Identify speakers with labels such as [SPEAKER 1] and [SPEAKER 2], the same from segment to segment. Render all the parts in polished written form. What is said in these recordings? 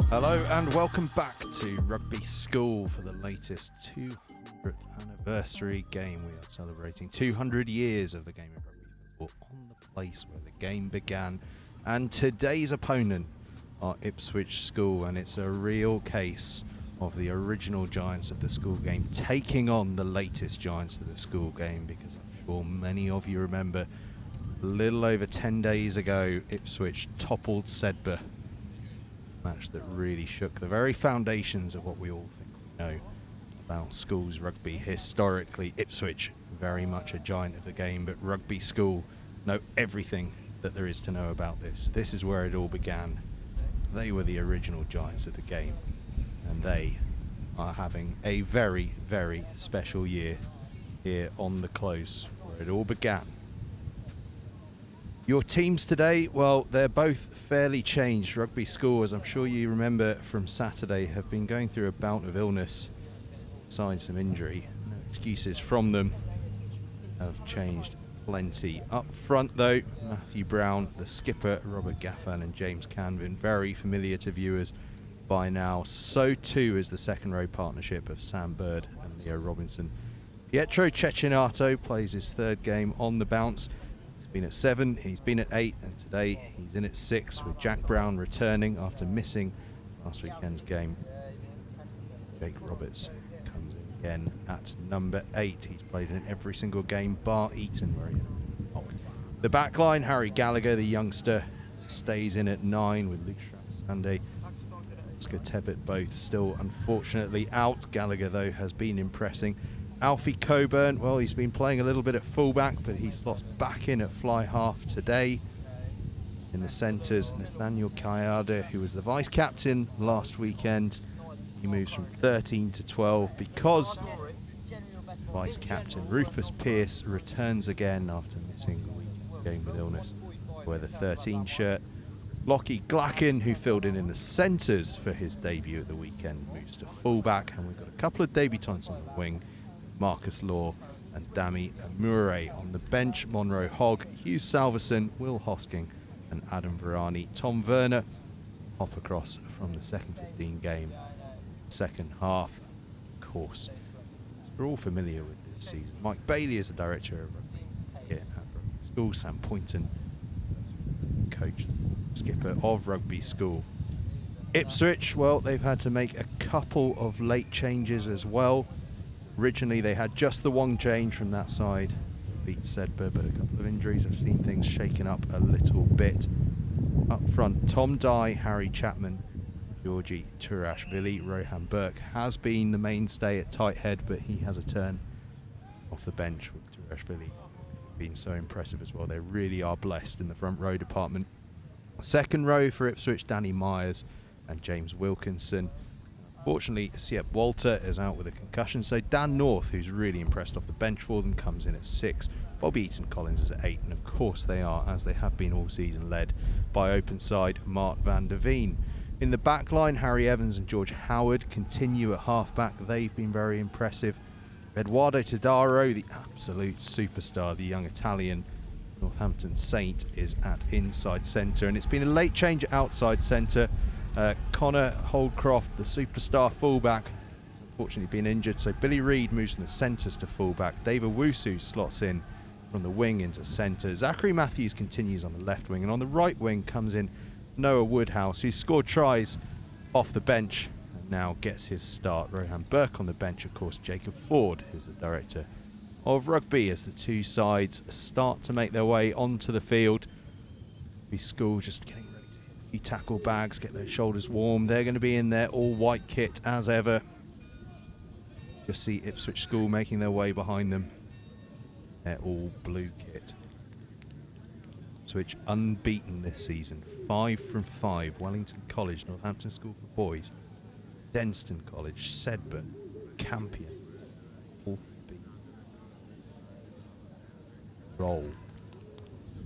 [SPEAKER 1] Hello and welcome back to Rugby School for the latest 200th anniversary game. We are celebrating 200 years of the game of rugby football on the place where the game began. And today's opponent are Ipswich School, and it's a real case of the original giants of the school game taking on the latest giants of the school game, because I'm sure many of you remember a little over 10 days ago Ipswich toppled Sedbergh. Match that really shook the very foundations of what we all think we know about schools rugby. Historically, Ipswich very much a giant of the game, but Rugby School know everything that there is to know about this. This is where it all began. They were the original giants of the game, and they are having a very, very special year here on the close where it all began. Your teams today, well, they're both fairly changed. Rugby School, as I'm sure you remember from Saturday, have been going through a bout of illness, aside some injury. No excuses from them, have changed plenty. Up front though, Matthew Brown, the skipper, Robert Gaffan and James Canvin, very familiar to viewers by now. So too is the second row partnership of Sam Bird and Leo Robinson. Pietro Cecchinato plays his third game on the bounce. Been at 7, he's been at 8, and today he's in at 6 with Jack Brown returning after missing last weekend's game. Jake Roberts comes in again at number 8. He's played in every single game bar Eton, where he knocked. The back line, Harry Gallagher, the youngster, stays in at 9 with Luke Sunday. Oscar Tebbett both still unfortunately out. Gallagher though has been impressing. Alfie Coburn, well, he's been playing a little bit at fullback, but he slots back in at fly half today. In the centres, Nathaniel Kayada, who was the vice-captain last weekend. He moves from 13 to 12 because vice-captain Rufus Pearce returns again after missing the weekend's game with illness. Wear the 13 shirt. Lockie Glacken, who filled in the centres for his debut at the weekend, moves to fullback, and we've got a couple of debutants on the wing. Marcus Law and Dami Murray on the bench. Monroe Hogg, Hugh Salverson, Will Hosking and Adam Varani. Tom Werner off across from the second 15 game. Second half, of course, we're all familiar with this season. Mike Bailey is the director of rugby here at Rugby School. Sam Poynton, coach, skipper of Rugby School. Ipswich, well, they've had to make a couple of late changes as well. Originally they had just the one change from that side, beat Sedbergh, but a couple of injuries have seen things shaken up a little bit. Up front, Tom Dye, Harry Chapman, Georgie Turashvili. Rohan Burke has been the mainstay at tight head, but he has a turn off the bench with Turashvili being so impressive as well. They really are blessed in the front row department. Second row for Ipswich, Danny Myers and James Wilkinson. Fortunately, Siep Walter is out with a concussion, so Dan North, who's really impressed off the bench for them, comes in at 6. Bobby Eton Collins is at 8, and of course they are, as they have been all season, led by open side Mart van der Veen. In the back line, Harry Evans and George Howard continue at half-back. They've been very impressive. Eduardo Tadaro, the absolute superstar, the young Italian Northampton Saint, is at inside centre, and it's been a late change at outside centre. Connor Holdcroft, the superstar fullback, has unfortunately been injured, so Billy Reid moves from the centres to fullback. David Wusu slots in from the wing into centre. Zachary Matthews continues on the left wing, and on the right wing comes in Noah Woodhouse, who scored tries off the bench and now gets his start. Rohan Burke on the bench, of course. Jacob Ford is the director of rugby as the two sides start to make their way onto the field. Rugby School just getting ready to hit a few tackle bags, get their shoulders warm. They're going to be in their all-white kit as ever. You'll see Ipswich School making their way behind them. Their all-blue kit. Ipswich unbeaten this season, 5 from 5. Wellington College, Northampton School for Boys, Denstone College, Sedberg, Campion, all beaten. Roll.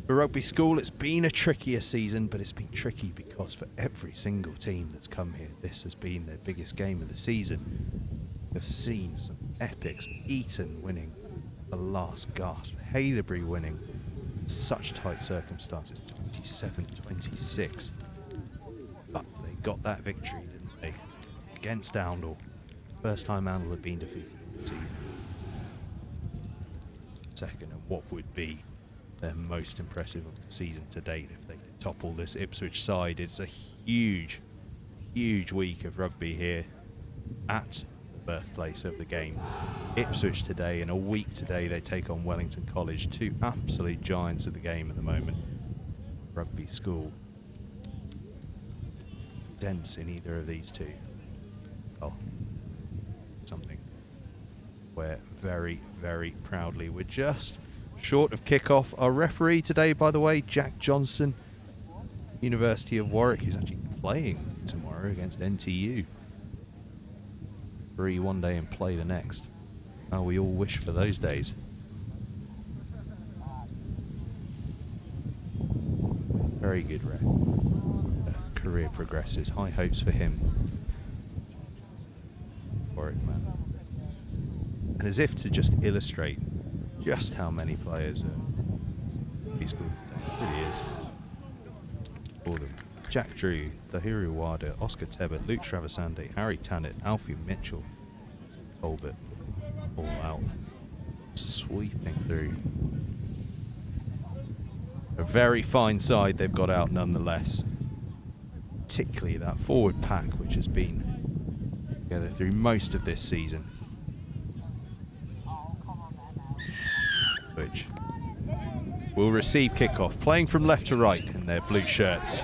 [SPEAKER 1] For Rugby School, it's been a trickier season, but it's been tricky because for every single team that's come here, this has been their biggest game of the season. We've seen some epics. Eton winning the last gasp. Haileybury winning in such tight circumstances, 27-26. But they got that victory, didn't they? Against Oundle. First time Oundle had been defeated in the season. Second, and what would be their most impressive of the season to date if they could topple this Ipswich side. It's a huge, huge week of rugby here at the birthplace of the game. Ipswich today, and a week today they take on Wellington College, two absolute giants of the game at the moment. Rugby School. Dense in either of these two. Oh, something where very, very proudly we're just short of kickoff. Our referee today, by the way, Jack Johnson, University of Warwick. He's actually playing tomorrow against NTU. Free one day and play the next. Oh, we all wish for those days. Very good ref. Career progresses. High hopes for him. Warwick man. And as if to just illustrate just how many players are Rugby School today. It really is. All of them. Jack Drew, Dahiru Wada, Oscar Tebbett, Luke Traversande, Harry Tannett, Alfie Mitchell, Talbot, all out. Sweeping through. A very fine side they've got out nonetheless. Particularly that forward pack which has been together through most of this season. Which will receive kickoff, playing from left to right in their blue shirts.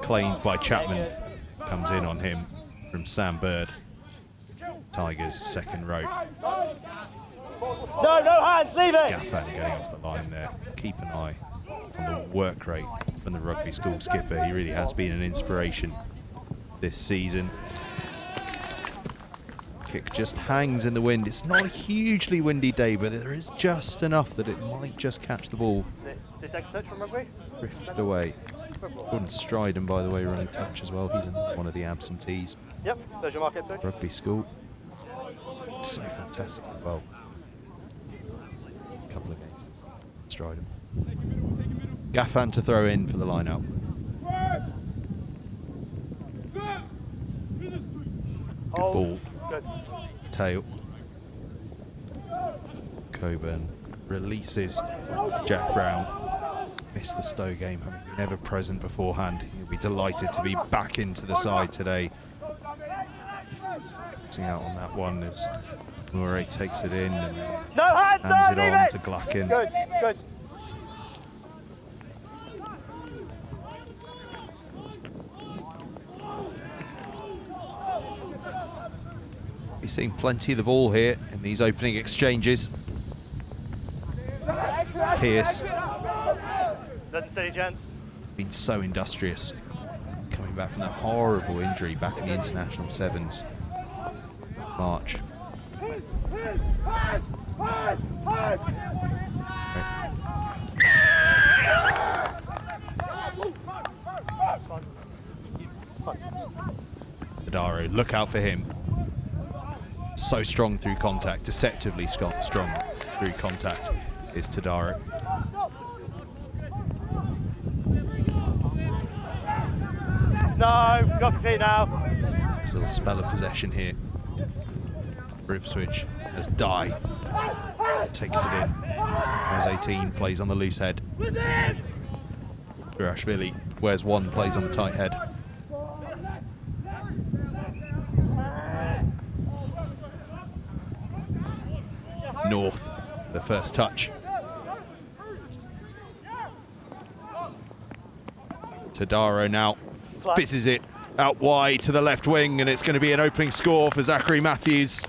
[SPEAKER 1] Claimed by Chapman, comes in on him from Sam Bird. Tigers second row.
[SPEAKER 2] No hands, leave it!
[SPEAKER 1] Gaffan getting off the line there. Keep an eye on the work rate from the Rugby School skipper. He really has been an inspiration this season. Kick just hangs in the wind. It's not a hugely windy day, but there is just enough that it might just catch the ball.
[SPEAKER 2] Did they take a touch from rugby?
[SPEAKER 1] Drift away. Gordon Stryden, by the way, running touch as well. He's one of the absentees.
[SPEAKER 2] Yep, there's your mark, Ipswich.
[SPEAKER 1] Rugby School. So fantastic as well. A couple of games. Stryden. Gaffan to throw in for the line out. Good ball.
[SPEAKER 2] Good.
[SPEAKER 1] Tail. Coburn releases Jack Brown. Missed the Stowe game, having been ever present beforehand. He'll be delighted to be back into the side today. Missing out on that one as Murray takes it in and hands it on to Glacken.
[SPEAKER 2] Good, good.
[SPEAKER 1] We've seen plenty of the ball here in these opening exchanges. Pearce.
[SPEAKER 2] Let's see, gents.
[SPEAKER 1] Been so industrious. He's coming back from that horrible injury back in the international sevens. March. Tadaro, look out for him. So strong through contact, deceptively strong through contact is Tadaro.
[SPEAKER 2] No, got your feet now.
[SPEAKER 1] There's a little spell of possession here for Ipswich as Dye takes it in. As 18 plays on the loose head. Virashvili wears one, plays on the tight head. North, the first touch. Tadaro now fizzes it out wide to the left wing, and it's going to be an opening score for Zachary Matthews.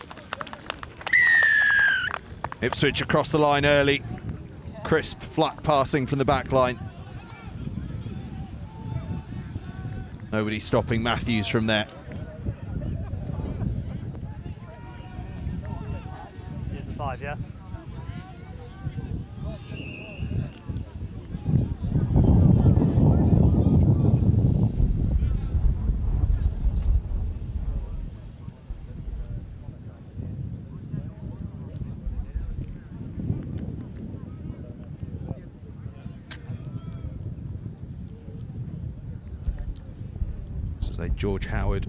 [SPEAKER 1] Ipswich across the line early. Crisp, flat passing from the back line. Nobody stopping Matthews from there.
[SPEAKER 2] Here's the 5, yeah?
[SPEAKER 1] George Howard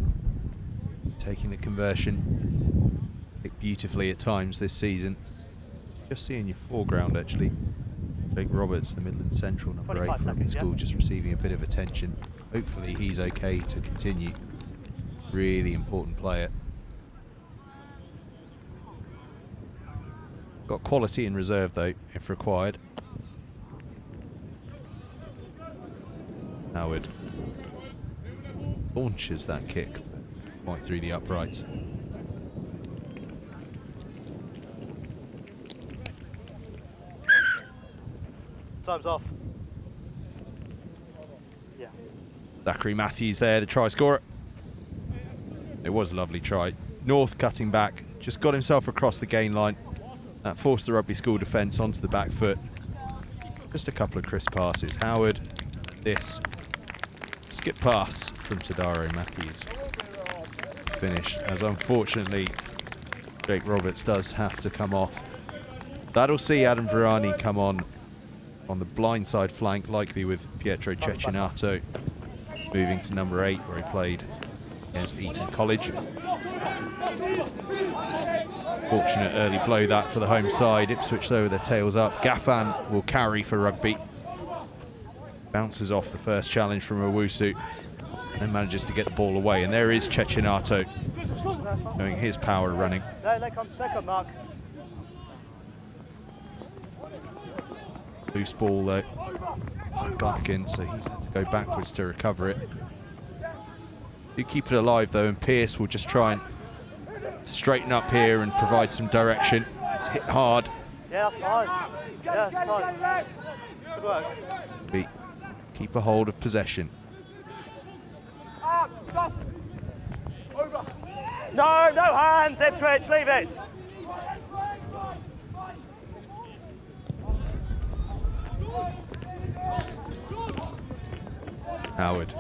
[SPEAKER 1] taking the conversion. Hit beautifully at times this season. Just seeing your foreground actually. Jake Roberts, the Midland Central number 8 from Rugby School, just receiving a bit of attention. Hopefully he's okay to continue. Really important player. Got quality in reserve though, if required. Howard launches that kick right through the uprights.
[SPEAKER 2] Time's off. Yeah.
[SPEAKER 1] Zachary Matthews there, the try scorer. It was a lovely try. North cutting back, just got himself across the gain line. That forced the Rugby School defence onto the back foot. Just a couple of crisp passes. Howard, this. Skip pass from Tadaro Matthews. Finished, as unfortunately Jake Roberts does have to come off. That'll see Adam Virani come on the blindside flank, likely with Pietro Cecchinato moving to number 8 where he played against Eton College. Fortunate early blow that for the home side. Ipswich though with their tails up. Gaffan will carry for Rugby. Bounces off the first challenge from Owusu, and then manages to get the ball away. And there is Cecchinato, showing his power running.
[SPEAKER 2] No, let come, Mark.
[SPEAKER 1] Loose ball though. Blacken, so he's had to go backwards to recover it. Do keep it alive though, and Pearce will just try and straighten up here and provide some direction. It's hit hard.
[SPEAKER 2] Yeah, that's fine. Yeah, that's fine. Good work.
[SPEAKER 1] Keep a hold of possession.
[SPEAKER 2] No, no hands, Ipswich, leave it.
[SPEAKER 1] Howard.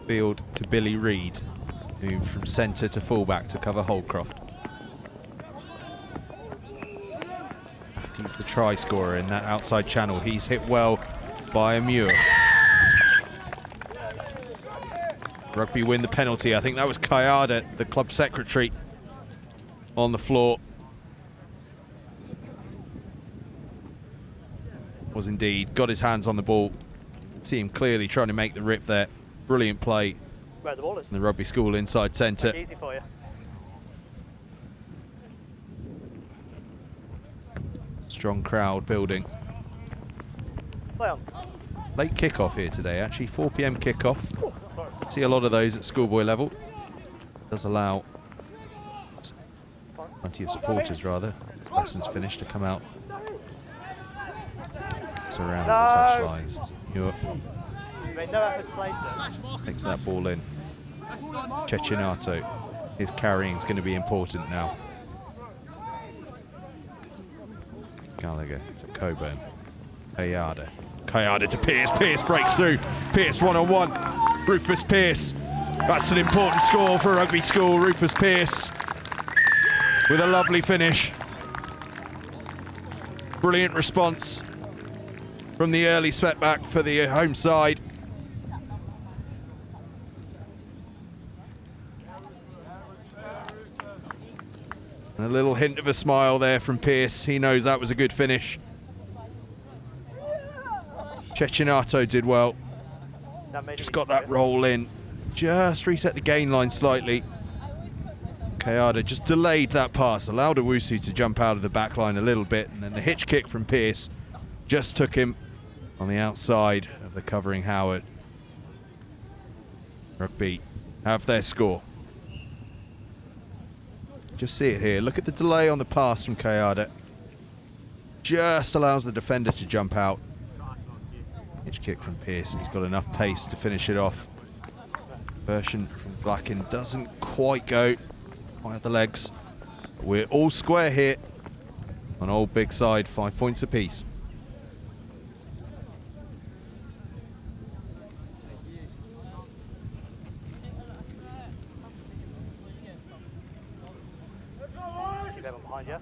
[SPEAKER 1] Field to Billy Reid, moved from centre to fullback to cover Holcroft. Matthews the try scorer in that outside channel. He's hit well by Amur. Rugby win the penalty. I think that was Kayada, the club secretary, on the floor. Was indeed. Got his hands on the ball. See him clearly trying to make the rip there. Brilliant play.
[SPEAKER 2] Where the ball is.
[SPEAKER 1] In the Rugby School inside centre.
[SPEAKER 2] Easy for you.
[SPEAKER 1] Strong crowd building.
[SPEAKER 2] Play on.
[SPEAKER 1] Late kickoff here today, actually 4 PM kickoff.
[SPEAKER 2] Oh, sorry.
[SPEAKER 1] See a lot of those at schoolboy level. Does allow plenty of supporters rather. This lesson's finished to come out. Surround the touch lines.
[SPEAKER 2] You made no effort to place it.
[SPEAKER 1] Takes that ball in. Cecchinato. His carrying is going to be important now. Gallagher to Coburn. Kayada to Pearce. Pearce breaks through. Pearce one-on-one. Rufus Pearce. That's an important score for Rugby School. Rufus Pearce with a lovely finish. Brilliant response from the early step back for the home side. And a little hint of a smile there from Pearce. He knows that was a good finish. Cecchinato did well. Just got that roll in. Just reset the gain line slightly. Kayada just delayed that pass, allowed Owusu to jump out of the back line a little bit, and then the hitch kick from Pearce just took him on the outside of the covering Howard. Rugby have their score. Just see it here. Look at the delay on the pass from Kayada. Just allows the defender to jump out. Hitch kick from Pearce. He's got enough pace to finish it off. Version from Glacken doesn't quite go. Quite have the legs. But we're all square here on Old Big Side, 5 points apiece.
[SPEAKER 2] Behind you.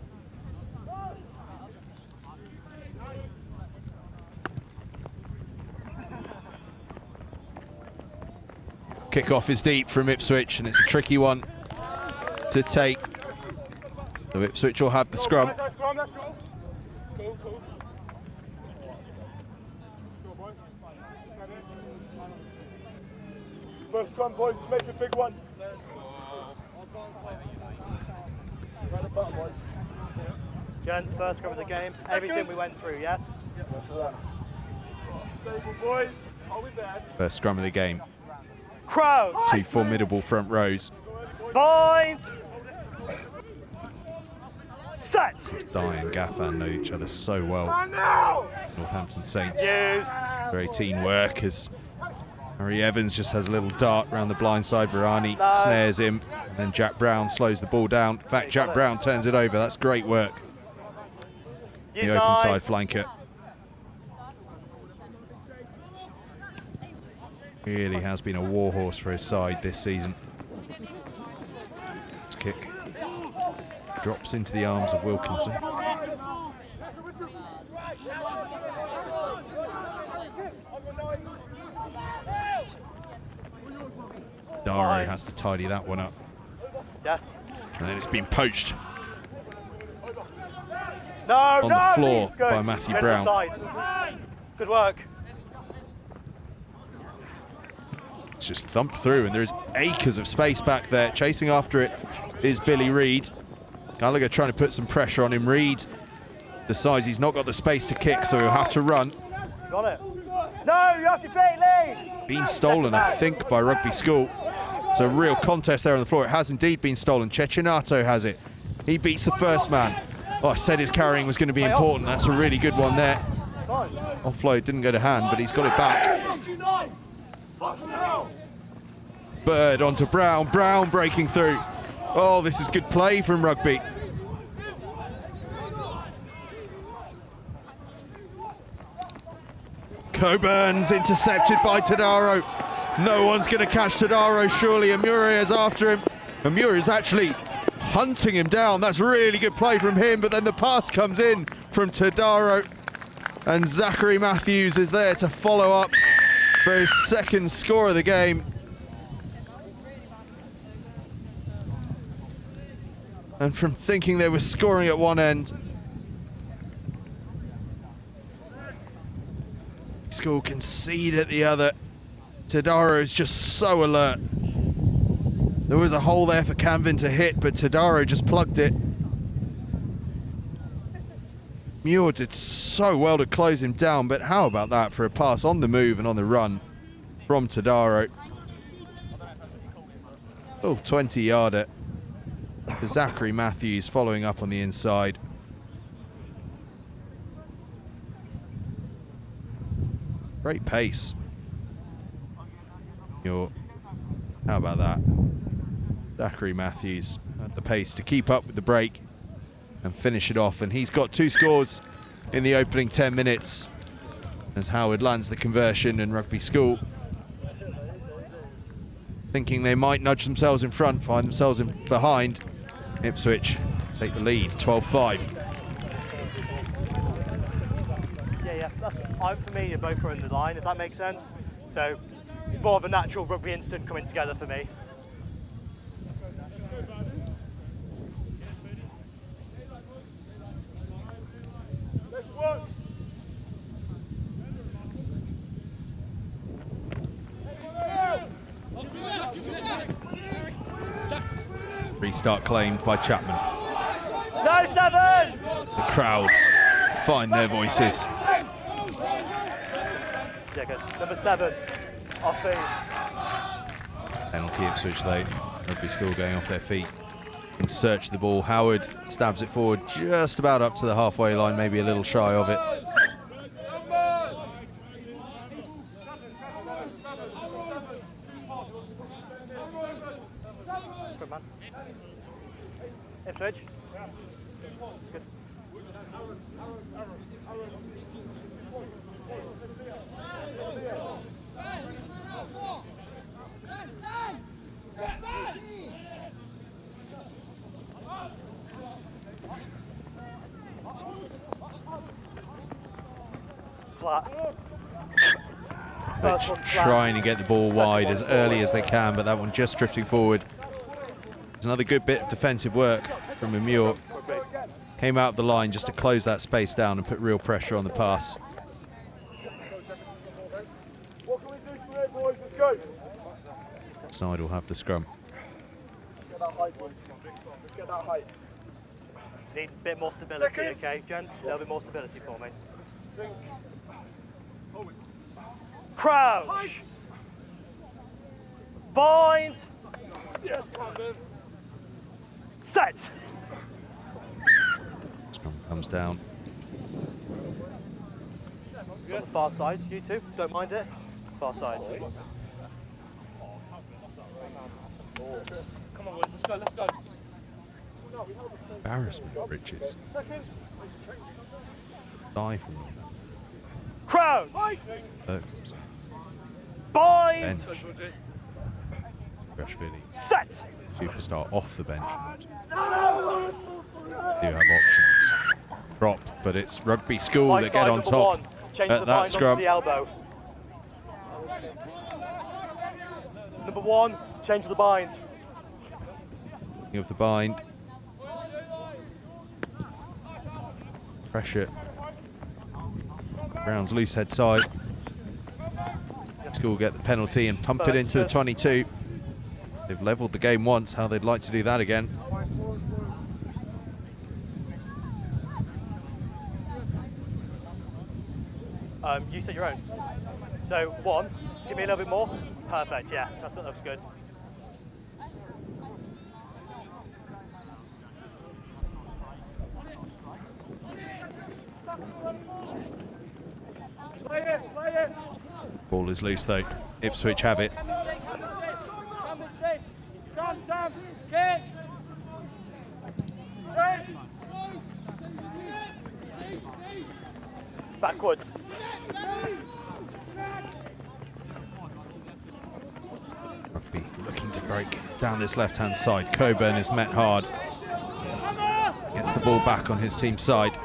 [SPEAKER 1] Kick-off is deep from Ipswich, and it's a tricky one to take. So Ipswich will have the scrum.
[SPEAKER 3] First scrum, boys, make a big one.
[SPEAKER 2] Gents, first scrum of the game. Everything we went through, yes?
[SPEAKER 3] Stable, boys. Always there.
[SPEAKER 1] First scrum of the game.
[SPEAKER 2] Crow!
[SPEAKER 1] Two formidable front rows.
[SPEAKER 2] Point! Set!
[SPEAKER 1] Dye and Gaffan know each other so well. Northampton Saints.
[SPEAKER 2] Use.
[SPEAKER 1] Very teamwork as Harry Evans just has a little dart around the blind side. Virani snares him, and then Jack Brown slows the ball down. In fact, Jack Brown turns it over. That's great work. The open side flanker. Really has been a warhorse for his side this season. This kick drops into the arms of Wilkinson. Darrow has to tidy that one up.
[SPEAKER 2] Yeah.
[SPEAKER 1] And then it's been poached
[SPEAKER 2] No,
[SPEAKER 1] on the floor
[SPEAKER 2] good.
[SPEAKER 1] by Matthew
[SPEAKER 2] Middle
[SPEAKER 1] Brown.
[SPEAKER 2] side. Good work.
[SPEAKER 1] It's just thumped through, and there is acres of space back there. Chasing after it is Billy Reid. Gallagher trying to put some pressure on him. Reid decides he's not got the space to kick, so he'll have to run.
[SPEAKER 2] Got it. No, you have to beat lead.
[SPEAKER 1] Been stolen, I think, by Rugby School. It's a real contest there on the floor. It has indeed been stolen. Cecchinato has it. He beats the first man. Oh, I said his carrying was going to be important. That's a really good one there. Offload didn't go to hand, but he's got it back. Bird onto Brown. Brown breaking through. Oh, this is good play from Rugby. Coburn's intercepted by Tadaro. No one's going to catch Tadaro, surely. Amuri is after him. Amuri is actually hunting him down. That's really good play from him, but then the pass comes in from Tadaro. And Zachary Matthews is there to follow up for his second score of the game. And from thinking they were scoring at one end, School concede at the other. Tadaro is just so alert. There was a hole there for Canvin to hit, but Tadaro just plugged it. Muir did so well to close him down, but how about that for a pass on the move and on the run from Tadaro? Oh, 20-yarder. Zachary Matthews following up on the inside. Great pace. How about that? Zachary Matthews at the pace to keep up with the break and finish it off. And he's got 2 scores in the opening 10 minutes as Howard lands the conversion, and Rugby School, thinking they might nudge themselves in front, find themselves in behind. Ipswich take the lead, 12-5.
[SPEAKER 2] Yeah. For me, you're both in the line, if that makes sense. So it's more of a natural rugby instant coming together for me.
[SPEAKER 1] Restart claimed by Chapman.
[SPEAKER 2] No, 7!
[SPEAKER 1] The crowd find their voices.
[SPEAKER 2] Yeah, good. Number 7, off feet.
[SPEAKER 1] Penalty Ipswich though. Rugby School going off their feet. In search of the ball. Howard stabs it forward just about up to the halfway line, maybe a little shy of it.
[SPEAKER 2] Good man. Ipswich. Good. Flat. First one flat.
[SPEAKER 1] Trying to get the ball
[SPEAKER 2] Second
[SPEAKER 1] wide
[SPEAKER 2] one
[SPEAKER 1] as early
[SPEAKER 2] forward.
[SPEAKER 1] as they can, but that one just drifting forward. It's another good bit of defensive work from Amur. Came out of the line just to close that space down and put real pressure on the pass.
[SPEAKER 3] What can we do from here, boys? Let's go.
[SPEAKER 1] Side will have the scrum.
[SPEAKER 3] Get that height, boys. Let's get that height.
[SPEAKER 2] Need a bit more stability,
[SPEAKER 3] Seconds.
[SPEAKER 2] okay, gents? A little bit more stability for me.
[SPEAKER 3] Sink.
[SPEAKER 2] Crouch! Bind!
[SPEAKER 3] Yes, Brandon.
[SPEAKER 2] Set!
[SPEAKER 1] Scrum comes down.
[SPEAKER 2] On the far side, you two, don't mind it. Far side.
[SPEAKER 3] Come on, boys. Let's go. Let's go.
[SPEAKER 1] Embarrassment, Richards. Die from
[SPEAKER 2] Crouch!
[SPEAKER 1] circumstance.
[SPEAKER 2] Bind!
[SPEAKER 1] Bench. Rashvili,
[SPEAKER 2] Set!
[SPEAKER 1] superstar off the bench. Do have options. Drop, but it's Rugby School
[SPEAKER 2] Right
[SPEAKER 1] that get
[SPEAKER 2] side,
[SPEAKER 1] on
[SPEAKER 2] number
[SPEAKER 1] top
[SPEAKER 2] 1. Change
[SPEAKER 1] at
[SPEAKER 2] the
[SPEAKER 1] that
[SPEAKER 2] bind
[SPEAKER 1] scrum.
[SPEAKER 2] onto the elbow. Number 1, change the bind.
[SPEAKER 1] Of the bind. Pressure. Brown's loose head side. School get the penalty and pump it into the 22. They've levelled the game once, how they'd like to do that again.
[SPEAKER 2] You set your own. So 1, give me a little bit more. Perfect, yeah, that looks good.
[SPEAKER 3] Play it. Play it.
[SPEAKER 1] Ball is loose though. Ipswich have it.
[SPEAKER 3] Sam. Kick.
[SPEAKER 2] Backwards.
[SPEAKER 1] Rugby looking to break down this left-hand side. Coburn is met hard. Gets the ball back on his team side.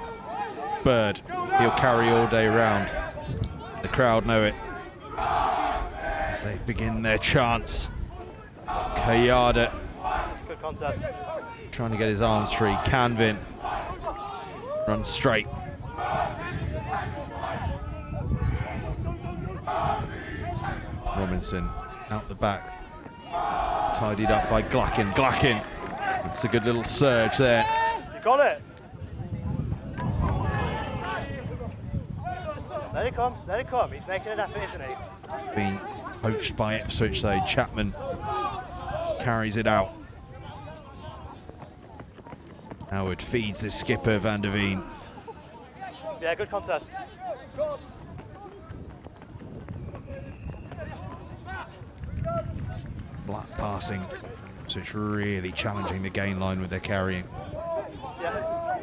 [SPEAKER 1] Bird, he'll carry all day round. The crowd know it as they begin their chants. Kayada
[SPEAKER 2] Good contest.
[SPEAKER 1] trying to get his arms free. Canvin runs straight. Robinson out the back, tidied up by Glacken. Glacken, it's a good little surge there.
[SPEAKER 2] You got it. Let it come, let it come. He's making an effort, isn't he?
[SPEAKER 1] Being poached by Ipswich though. Chapman carries it out. Howard feeds the skipper Van der Veen.
[SPEAKER 2] Yeah, good contest.
[SPEAKER 1] Black passing. So it's really challenging the gain line with their carrying.
[SPEAKER 2] Yeah.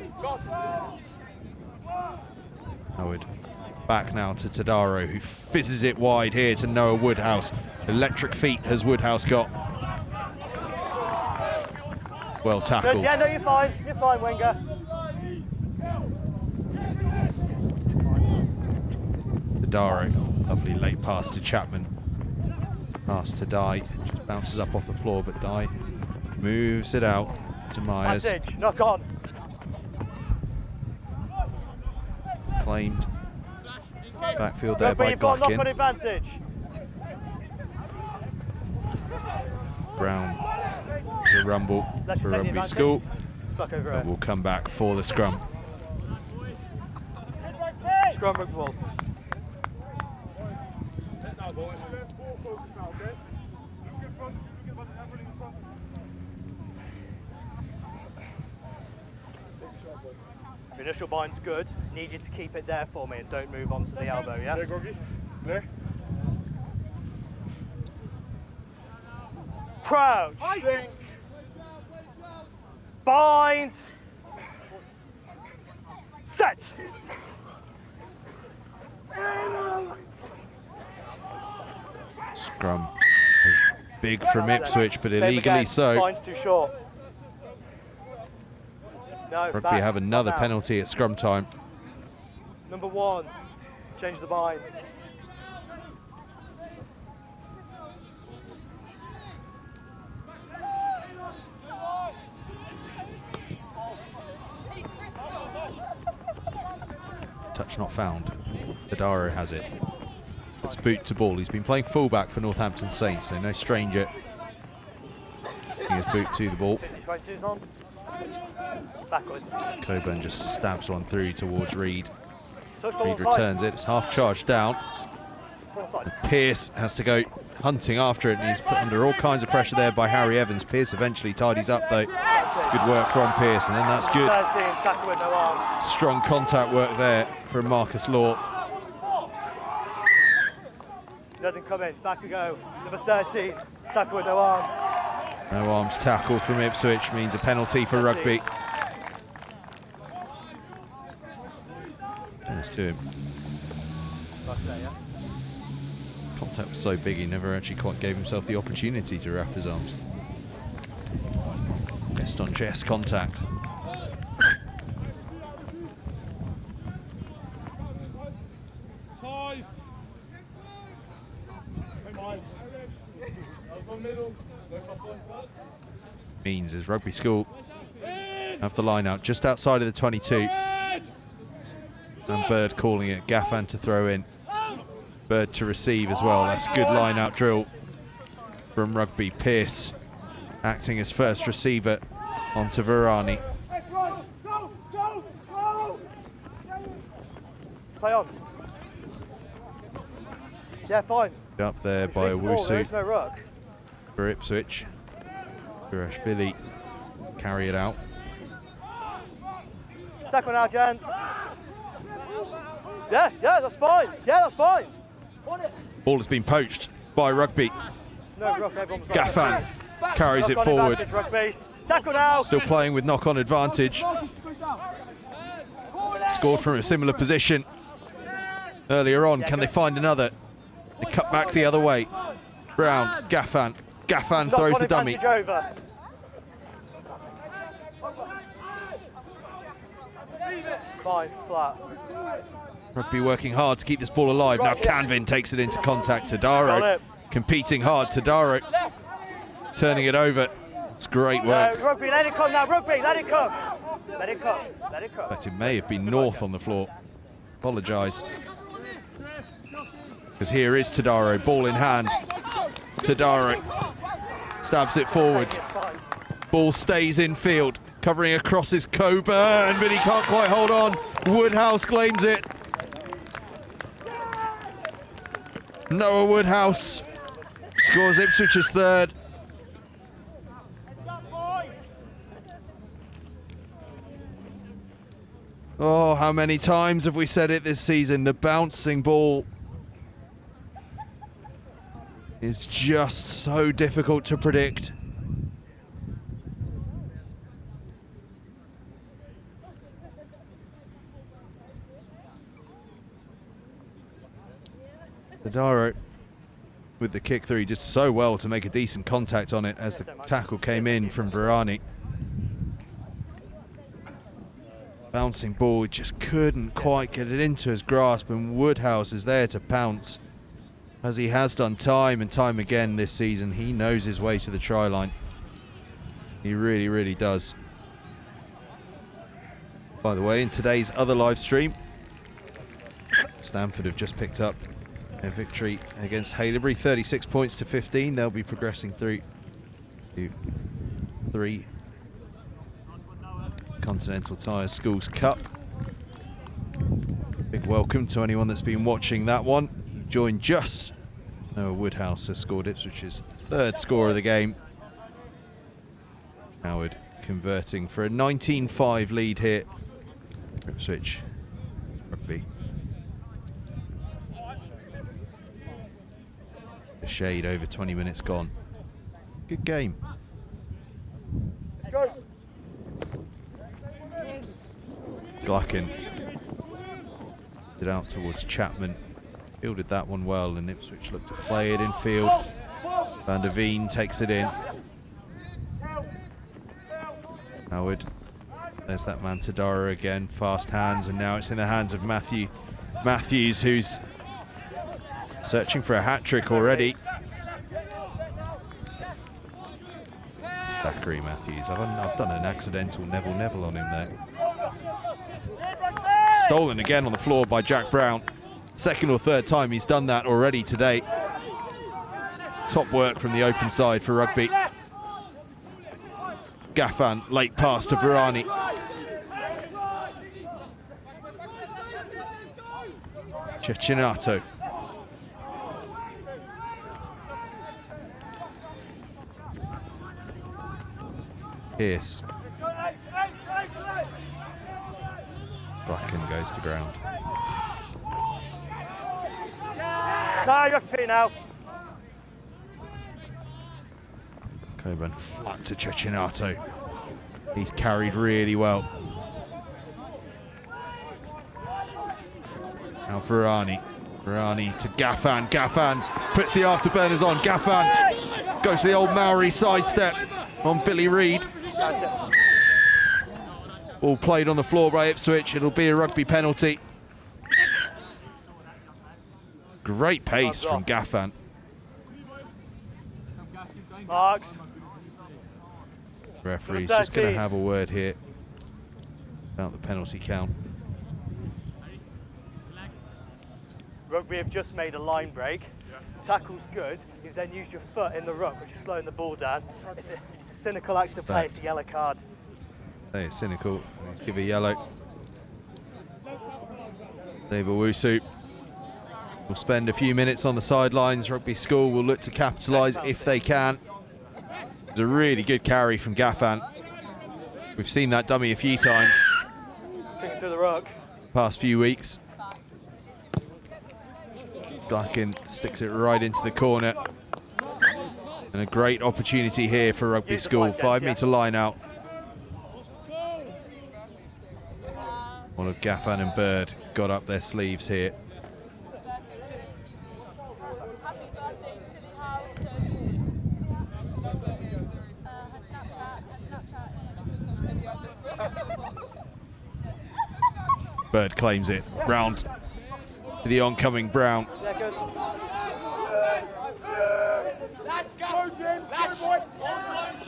[SPEAKER 1] Howard back now to Tadaro, who fizzes it wide here to Noah Woodhouse. Electric feet has Woodhouse got. Well
[SPEAKER 2] Good.
[SPEAKER 1] tackled.
[SPEAKER 2] Yeah, no, you're fine. You're fine, Wenger.
[SPEAKER 1] Tadaro, lovely late pass to Chapman. Pass to Dye, just bounces up off the floor, but Dye moves it out to Myers.
[SPEAKER 2] Advantage. Knock on.
[SPEAKER 1] Claimed. Backfield there
[SPEAKER 2] Rugby,
[SPEAKER 1] by
[SPEAKER 2] you've got knock on
[SPEAKER 1] Glacken.
[SPEAKER 2] advantage.
[SPEAKER 1] Brown a rumble
[SPEAKER 2] Let's
[SPEAKER 1] for
[SPEAKER 2] take the
[SPEAKER 1] Rugby
[SPEAKER 2] advantage.
[SPEAKER 1] School,
[SPEAKER 2] Back over
[SPEAKER 1] but
[SPEAKER 2] here.
[SPEAKER 1] we'll come back for the scrum.
[SPEAKER 2] Scrum Rugby ball. Your initial bind's good. Need you to keep it there for me and don't move on to the elbow, yes? Crouch. Bind. Set.
[SPEAKER 1] Scrum is big from Ipswich, but
[SPEAKER 2] Same
[SPEAKER 1] illegally
[SPEAKER 2] again.
[SPEAKER 1] so.
[SPEAKER 2] Bind's too short. No,
[SPEAKER 1] Rugby
[SPEAKER 2] back,
[SPEAKER 1] have another
[SPEAKER 2] out.
[SPEAKER 1] penalty at scrum time.
[SPEAKER 2] Number 1. Change the bind.
[SPEAKER 1] Touch not found. Tadaro has it. It's boot to ball. He's been playing fullback for Northampton Saints, so no stranger. He has boot to the ball.
[SPEAKER 2] 50-20's on. Backwards.
[SPEAKER 1] Coburn just stabs one through towards Reed.
[SPEAKER 2] Touch the
[SPEAKER 1] Reed
[SPEAKER 2] one side.
[SPEAKER 1] returns it. It's half charged down.
[SPEAKER 2] One side.
[SPEAKER 1] Pearce has to go hunting after it, and he's put under all kinds of pressure there by Harry Evans. Pearce eventually tidies up though. It's good work from Pearce, and then that's good.
[SPEAKER 2] 13, tackle with no arms.
[SPEAKER 1] Strong contact work there from Marcus Law.
[SPEAKER 2] Doesn't come in, back we go. Number 13, tackle with no arms.
[SPEAKER 1] No arms tackle from Ipswich means a penalty for Rugby. Dennis to him.
[SPEAKER 2] Right there, yeah.
[SPEAKER 1] Contact was so big he never actually quite gave himself the opportunity to wrap his arms. Chest on chest contact. Means is Rugby School have the line out just outside of the 22. And Bird calling it, Gaffan to throw in. Bird to receive as well. That's a good line out drill from Rugby. Pearce acting as first receiver onto Varani.
[SPEAKER 2] Play on. Yeah, fine.
[SPEAKER 1] Up there by
[SPEAKER 2] Release the ball, there
[SPEAKER 1] Owusu
[SPEAKER 2] is no ruck.
[SPEAKER 1] for Ipswich. Surashvili carry it out.
[SPEAKER 2] Tackle now, gents. Yeah, that's fine. Yeah, that's fine.
[SPEAKER 1] Ball has been poached by Rugby.
[SPEAKER 2] No ruck, everyone's
[SPEAKER 1] Gaffan carries it
[SPEAKER 2] Knock-on
[SPEAKER 1] forward.
[SPEAKER 2] advantage, Rugby. Tackle now.
[SPEAKER 1] Still playing with knock-on advantage. Scored from a similar position earlier on. Can they find another? They cut back the other way. Brown, Gaffan. Gaffan throws the dummy.
[SPEAKER 2] Over. Fine, flat.
[SPEAKER 1] Rugby working hard to keep this ball alive. Now Canvin takes it into contact.
[SPEAKER 2] Got
[SPEAKER 1] Tadaro
[SPEAKER 2] it.
[SPEAKER 1] competing hard. Tadaro turning it over. It's great work.
[SPEAKER 2] Rugby, let it come now. Rugby, let it come. Let it come. Let it come.
[SPEAKER 1] But it may have been North on the floor. Apologise. Because here is Tadaro, ball in hand. Tadaro stabs it forward.
[SPEAKER 2] It's fine.
[SPEAKER 1] Ball stays in field, covering across his Coburn, but he can't quite hold on. Woodhouse claims it. Noah Woodhouse scores Ipswich's third. Oh, how many times have we said it this season? The bouncing ball is just so difficult to predict. Tadaro with the kick through, he did so well to make a decent contact on it as the tackle came in from Varani. Bouncing ball, just couldn't quite get it into his grasp, and Woodhouse is there to pounce, as he has done time and time again this season. He knows his way to the try line. He really, really does. By the way, in today's other live stream, Stanford have just picked up a victory against Haileybury, 36 points to 15. They'll be progressing through to 3 Continental Tire Schools Cup. Big welcome to anyone that's been watching that one. You joined just. Noah Woodhouse has scored Ipswich's 3rd score of the game. Howard converting for a 19-5 lead here. Ipswich Rugby. A shade over 20 minutes gone. Good game. Glacken it out towards Chapman. Fielded that one well, and Ipswich looked to play it in field. Van der Veen takes it in. Howard, there's that man Tadara again, fast hands, and now it's in the hands of Matthews, who's searching for a hat-trick already. Zachary Matthews, I've done an accidental Neville on him there. Stolen again on the floor by Jack Brown. 2nd or 3rd time he's done that already today. Top work from the open side for Rugby. Gaffan, late pass to Virani. Cecchinato. Pierce. Glacken goes to ground.
[SPEAKER 2] No, you're free now.
[SPEAKER 1] Coburn flat to Cecchinato. He's carried really well. Now Virani. Virani to Gaffan. Gaffan puts the afterburners on. Gaffan goes to the old Maori sidestep on Billy Reid. All played on the floor by Ipswich. It'll be a Rugby penalty. Great pace from Gaffan.
[SPEAKER 2] Marks.
[SPEAKER 1] Referee's just going to have a word here about the penalty count.
[SPEAKER 2] Rugby have just made a line break. Tackle's good. You then use your foot in the ruck, which is slowing the ball down. It's a cynical act of play. It's a yellow card.
[SPEAKER 1] Say it's cynical. Let's give a yellow. Dave Owusu will spend a few minutes on the sidelines. Rugby School will look to capitalise if they can. It's a really good carry from Gaffan. We've seen that dummy a few times.
[SPEAKER 2] To the ruck.
[SPEAKER 1] Past few weeks. Glacken sticks it right into the corner. And a great opportunity here for Rugby School. 5 metre line out. One of Gaffan and Bird got up their sleeves here. Bird claims it. Round to the oncoming Brown.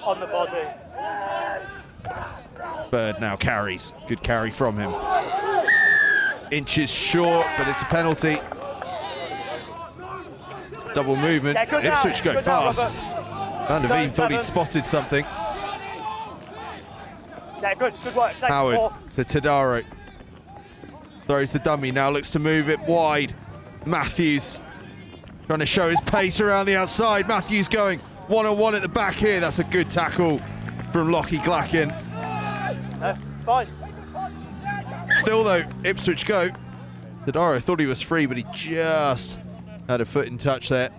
[SPEAKER 2] On the body.
[SPEAKER 1] Bird now carries. Good carry from him. Inches short, but it's a penalty. Double movement. Ipswich go fast. Van der Veen thought he'd spotted something.
[SPEAKER 2] Yeah, good work.
[SPEAKER 1] Howard to Tadaro. Throws the dummy, now looks to move it wide. Matthews trying to show his pace around the outside. Matthews going one-on-one at the back here. That's a good tackle from Lockie Glacken.
[SPEAKER 2] Fine.
[SPEAKER 1] Still though, Ipswich go. Tadaro thought he was free, but he just had a foot in touch there.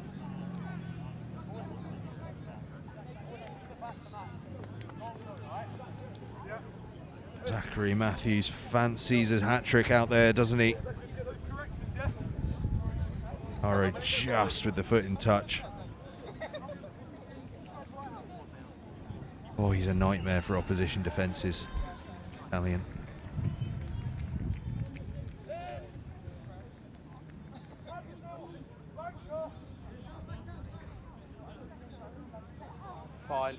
[SPEAKER 1] Zachary Matthews fancies his hat-trick out there, doesn't he? Tadaro just with the foot in touch. Oh, he's a nightmare for opposition defences. Italian.
[SPEAKER 2] Fine.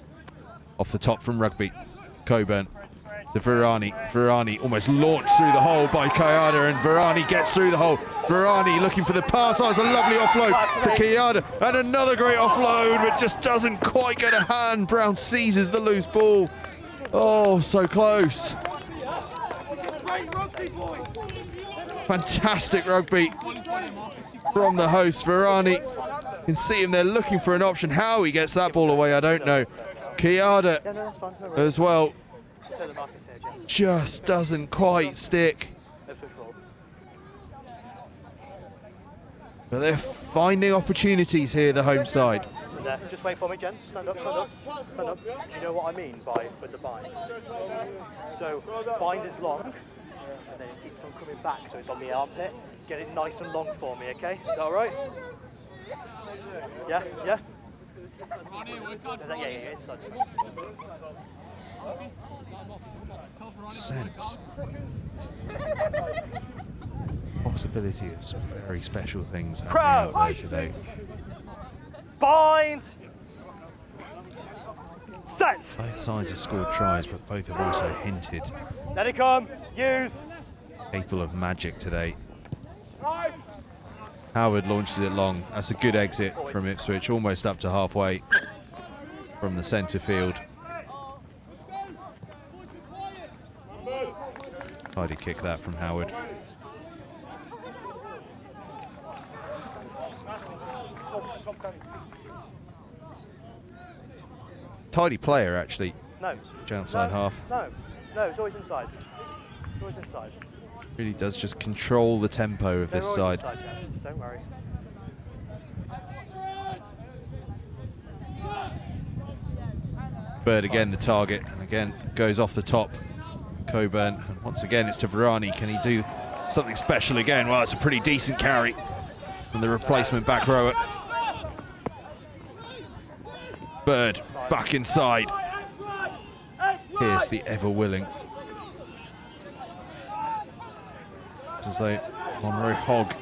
[SPEAKER 1] Off the top from Rugby. Coburn. to Varani. Varani almost launched through the hole by Kayada, and Varani gets through the hole. Varani looking for the pass. Oh, it's a lovely offload to Kayada, and another great offload, but just doesn't quite get a hand. Brown seizes the loose ball. Oh, so close. Fantastic rugby from the host, Varani. You can see him there looking for an option. How he gets that ball away, I don't know. Kayada as well just doesn't quite stick. But they're finding opportunities here, the home side.
[SPEAKER 2] Just wait for me, gents. Stand up, stand up, stand up. Do you know what I mean by with the bind? So bind is long, and then it keeps on coming back, so it's on the armpit. Get it nice and long for me, okay? Is that all right? Yeah, yeah. Yeah, inside.
[SPEAKER 1] Sense possibility of some very special things happening out there today.
[SPEAKER 2] Bind. Set.
[SPEAKER 1] Both sides have scored tries, but both have also hinted.
[SPEAKER 2] Let it come. Use.
[SPEAKER 1] Capable of magic today. Howard launches it long. That's a good exit from Ipswich, almost up to halfway from the centre field. Tidy kick that from Howard. Tidy player, actually.
[SPEAKER 2] No.
[SPEAKER 1] Outside half.
[SPEAKER 2] No, it's always inside. It's always inside.
[SPEAKER 1] Really does just control the tempo of this side.
[SPEAKER 2] Inside, yeah. Don't worry.
[SPEAKER 1] Bird again the target, and again goes off the top. Coburn, and once again it's to Varani. Can he do something special again? Well, it's a pretty decent carry from the replacement back rower. Bird back inside. Here's the ever willing. As they Monroe Hogg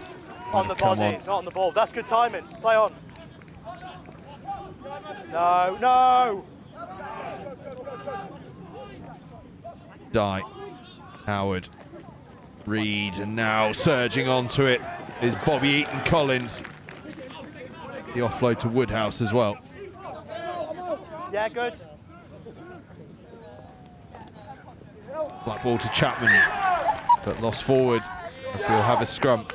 [SPEAKER 2] On the body, not on the ball. That's good timing. Play on. No, no.
[SPEAKER 1] Die. Howard. Reed, and now surging onto it is Bobby Eton Collins. The offload to Woodhouse as well.
[SPEAKER 2] Yeah, good.
[SPEAKER 1] Black ball to Chapman, but lost forward. We'll have a scrum.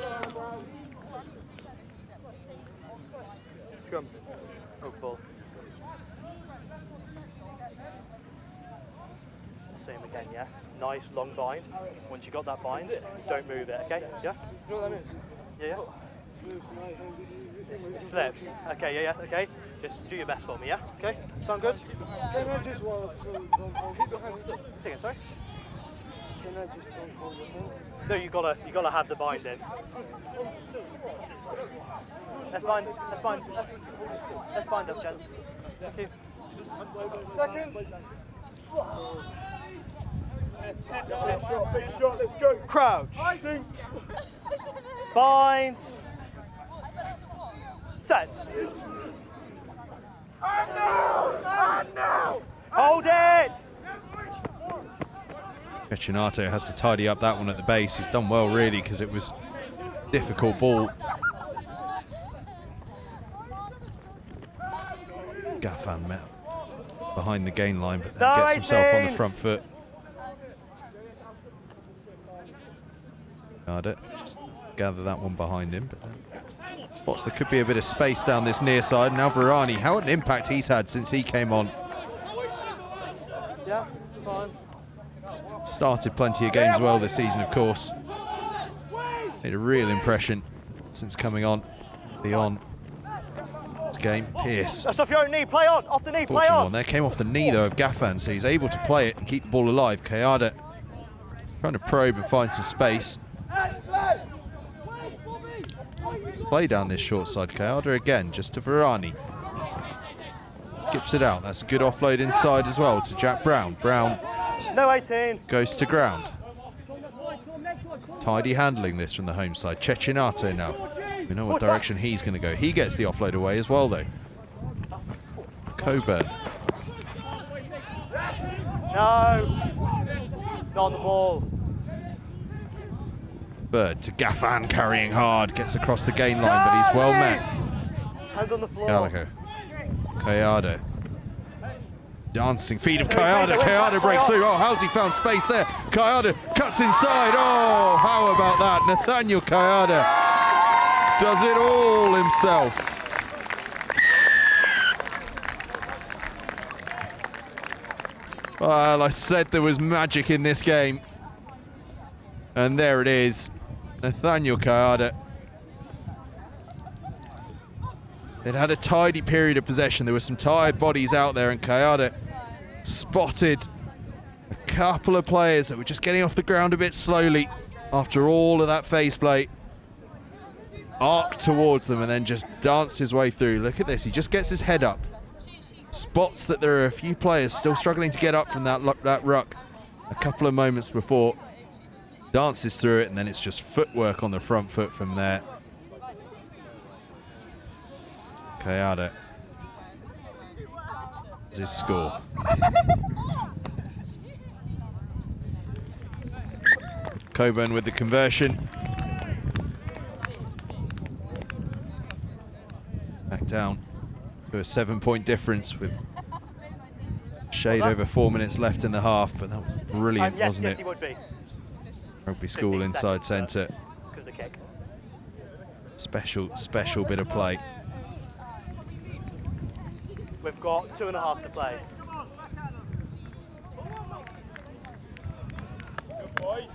[SPEAKER 2] Scrum. Oh, ball. Same again, yeah? Nice long bind. Once you got that bind, don't move it, okay? Yeah? You know what I mean? Yeah, yeah. It slips. Okay, yeah, yeah, okay. Just do your best for me, yeah? Okay? Sound good?
[SPEAKER 3] Can I just keep your hands still?
[SPEAKER 2] Say again, sorry?
[SPEAKER 3] Can I just don't hold your hand?
[SPEAKER 2] No, you gotta have the bind in. Let's bind up, gents. 2 seconds.
[SPEAKER 3] Big shot, let's go.
[SPEAKER 2] Crouch. Bind. Set.
[SPEAKER 3] And now!
[SPEAKER 2] Hold it!
[SPEAKER 1] Cecchinato has to tidy up that one at the base. He's done well, really, because it was a difficult ball. Gaffan met behind the gain line, but then gets himself on the front foot. Just gather that one behind him, but then spots there could be a bit of space down this near side. Now Varani, how an impact he's had since he came on.
[SPEAKER 2] Yeah, fine.
[SPEAKER 1] Started plenty of games well this season, of course. Made a real impression since coming on beyond this game. Pierce.
[SPEAKER 2] That's off your own knee, play on, off the knee, play on.
[SPEAKER 1] One there, came off the knee though of Gaffan, so he's able to play it and keep the ball alive. Kayada trying to probe and find some space. Play down this short side. Kayada again, just to Varani. Skips it out. That's a good offload inside as well to Jack Brown. Brown
[SPEAKER 2] no 18.
[SPEAKER 1] Goes to ground. Tidy handling this from the home side. Cecchinato now. We know what direction he's going to go. He gets the offload away as well though. Coburn.
[SPEAKER 2] No. Not on the ball.
[SPEAKER 1] Bird to Gaffan, carrying hard, gets across the gain line, but he's well met.
[SPEAKER 2] Hands on the floor.
[SPEAKER 1] Gallagher. Kayada. Dancing feet of Kayada. Kayada breaks through. Oh, how's he found space there? Kayada cuts inside. Oh, how about that? Nathaniel Kayada does it all himself. Well, I said there was magic in this game. And there it is. Nathaniel Kayada. They'd had a tidy period of possession. There were some tired bodies out there, and Kayada spotted a couple of players that were just getting off the ground a bit slowly after all of that faceplay. Arced towards them and then just danced his way through. Look at this, he just gets his head up. Spots that there are a few players still struggling to get up from that ruck a couple of moments before. Dances through it, and then it's just footwork on the front foot from there. Kayada. That's his score. Coburn with the conversion. Back down to a 7-point difference with shade over 4 minutes left in the half, but that was brilliant, wasn't it?
[SPEAKER 2] Yes, he would be.
[SPEAKER 1] Rugby School inside centre.
[SPEAKER 2] Because of the kick.
[SPEAKER 1] Special bit of play.
[SPEAKER 2] We've got 2.5 to play.
[SPEAKER 3] Good boy.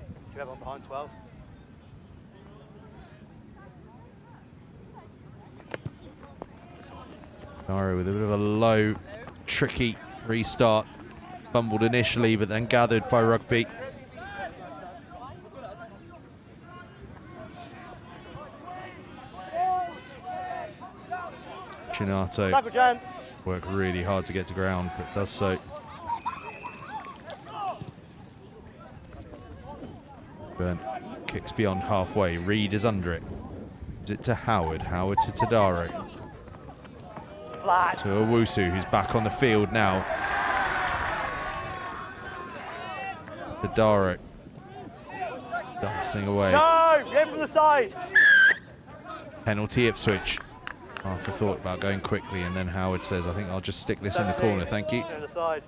[SPEAKER 2] Do you have one behind 12?
[SPEAKER 1] Naro with a bit of a low, tricky restart. Fumbled initially, but then gathered by Rugby. Chinato worked really hard to get to ground, but does so. Burn kicks beyond halfway. Reed is under it. Is it to Howard? Howard to Tadaro.
[SPEAKER 2] Flat.
[SPEAKER 1] To Owusu, who's back on the field now. Tadaro dancing away.
[SPEAKER 2] No! Get from the side!
[SPEAKER 1] Penalty Ipswich. Arthur thought about going quickly, and then Howard says, I think I'll just stick this in the corner, thank you.
[SPEAKER 2] To the side.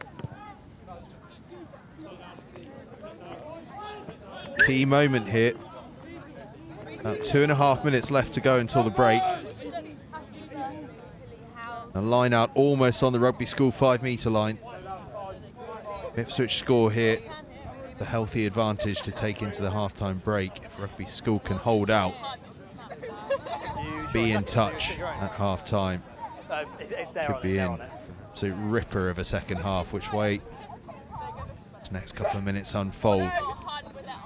[SPEAKER 1] Key moment here. About 2.5 minutes left to go until the break. A line out almost on the Rugby School 5-metre line. Ipswich score here. It's a healthy advantage to take into the half-time break if Rugby School can hold out. Be in touch at half-time. Could be in. Absolute ripper of a second half. Which way this next couple of minutes unfold.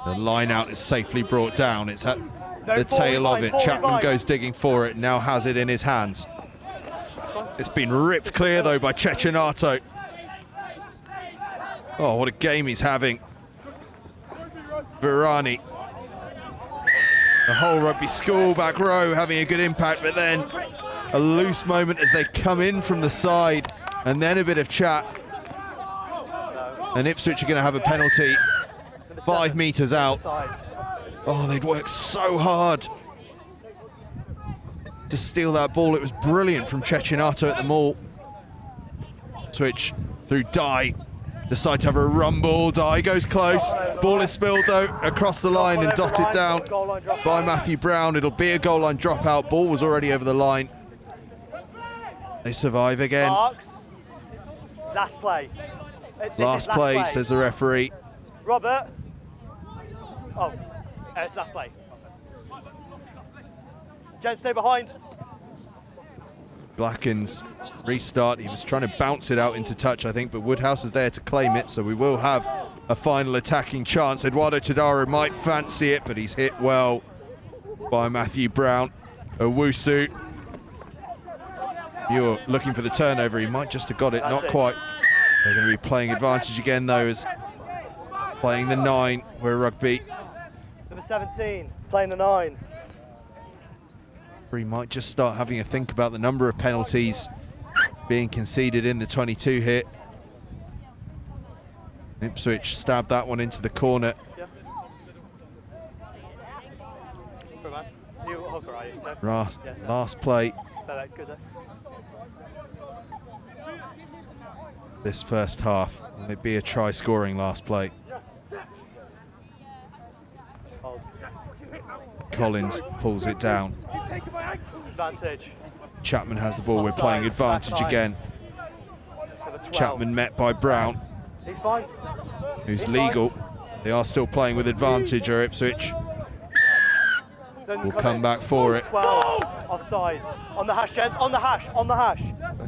[SPEAKER 1] The line out is safely brought down. It's at the tail of it. Chapman goes digging for it, now has it in his hands. It's been ripped clear though by Cecchinato. Oh, what a game he's having. Virani. The whole Rugby School back row having a good impact, but then a loose moment as they come in from the side, and then a bit of chat. And Ipswich are going to have a penalty 5 metres out. Oh, they'd worked so hard to steal that ball. It was brilliant from Cecchinato at the maul. Switch through Dye. Decide to have a rumble. Dye goes close. Ball is spilled though across the line and dotted down by Matthew Brown. It'll be a goal line dropout. Ball was already over the line. They survive again.
[SPEAKER 2] Last play.
[SPEAKER 1] Last play, says the referee.
[SPEAKER 2] Robert. Oh, it's last play. Jen, stay behind. Blacken's
[SPEAKER 1] restart. He was trying to bounce it out into touch, I think, but Woodhouse is there to claim it, so we will have a final attacking chance. Eduardo Tadaro might fancy it, but he's hit well by Matthew Brown. Owusu. You're looking for the turnover. He might just have got it, not quite. They're going to be playing advantage again, though, as playing the 9, where Rugby.
[SPEAKER 2] Number 17, playing the 9.
[SPEAKER 1] We might just start having a think about the number of penalties being conceded in the 22 hit. Ipswich stabbed that one into the corner.
[SPEAKER 2] Yeah. Good man. You hooker, are you? No?
[SPEAKER 1] Last play.
[SPEAKER 2] Good there.
[SPEAKER 1] This first half. Will it be a try scoring last play?
[SPEAKER 2] Hold.
[SPEAKER 1] Collins pulls it down.
[SPEAKER 2] Advantage.
[SPEAKER 1] Chapman has the ball. We're playing advantage again. Chapman met by Brown,
[SPEAKER 2] He's fine.
[SPEAKER 1] who's legal. They are still playing with advantage, or Ipswich will come back for it.
[SPEAKER 2] 12. Offside. On the hash, gents. On the hash. On the hash.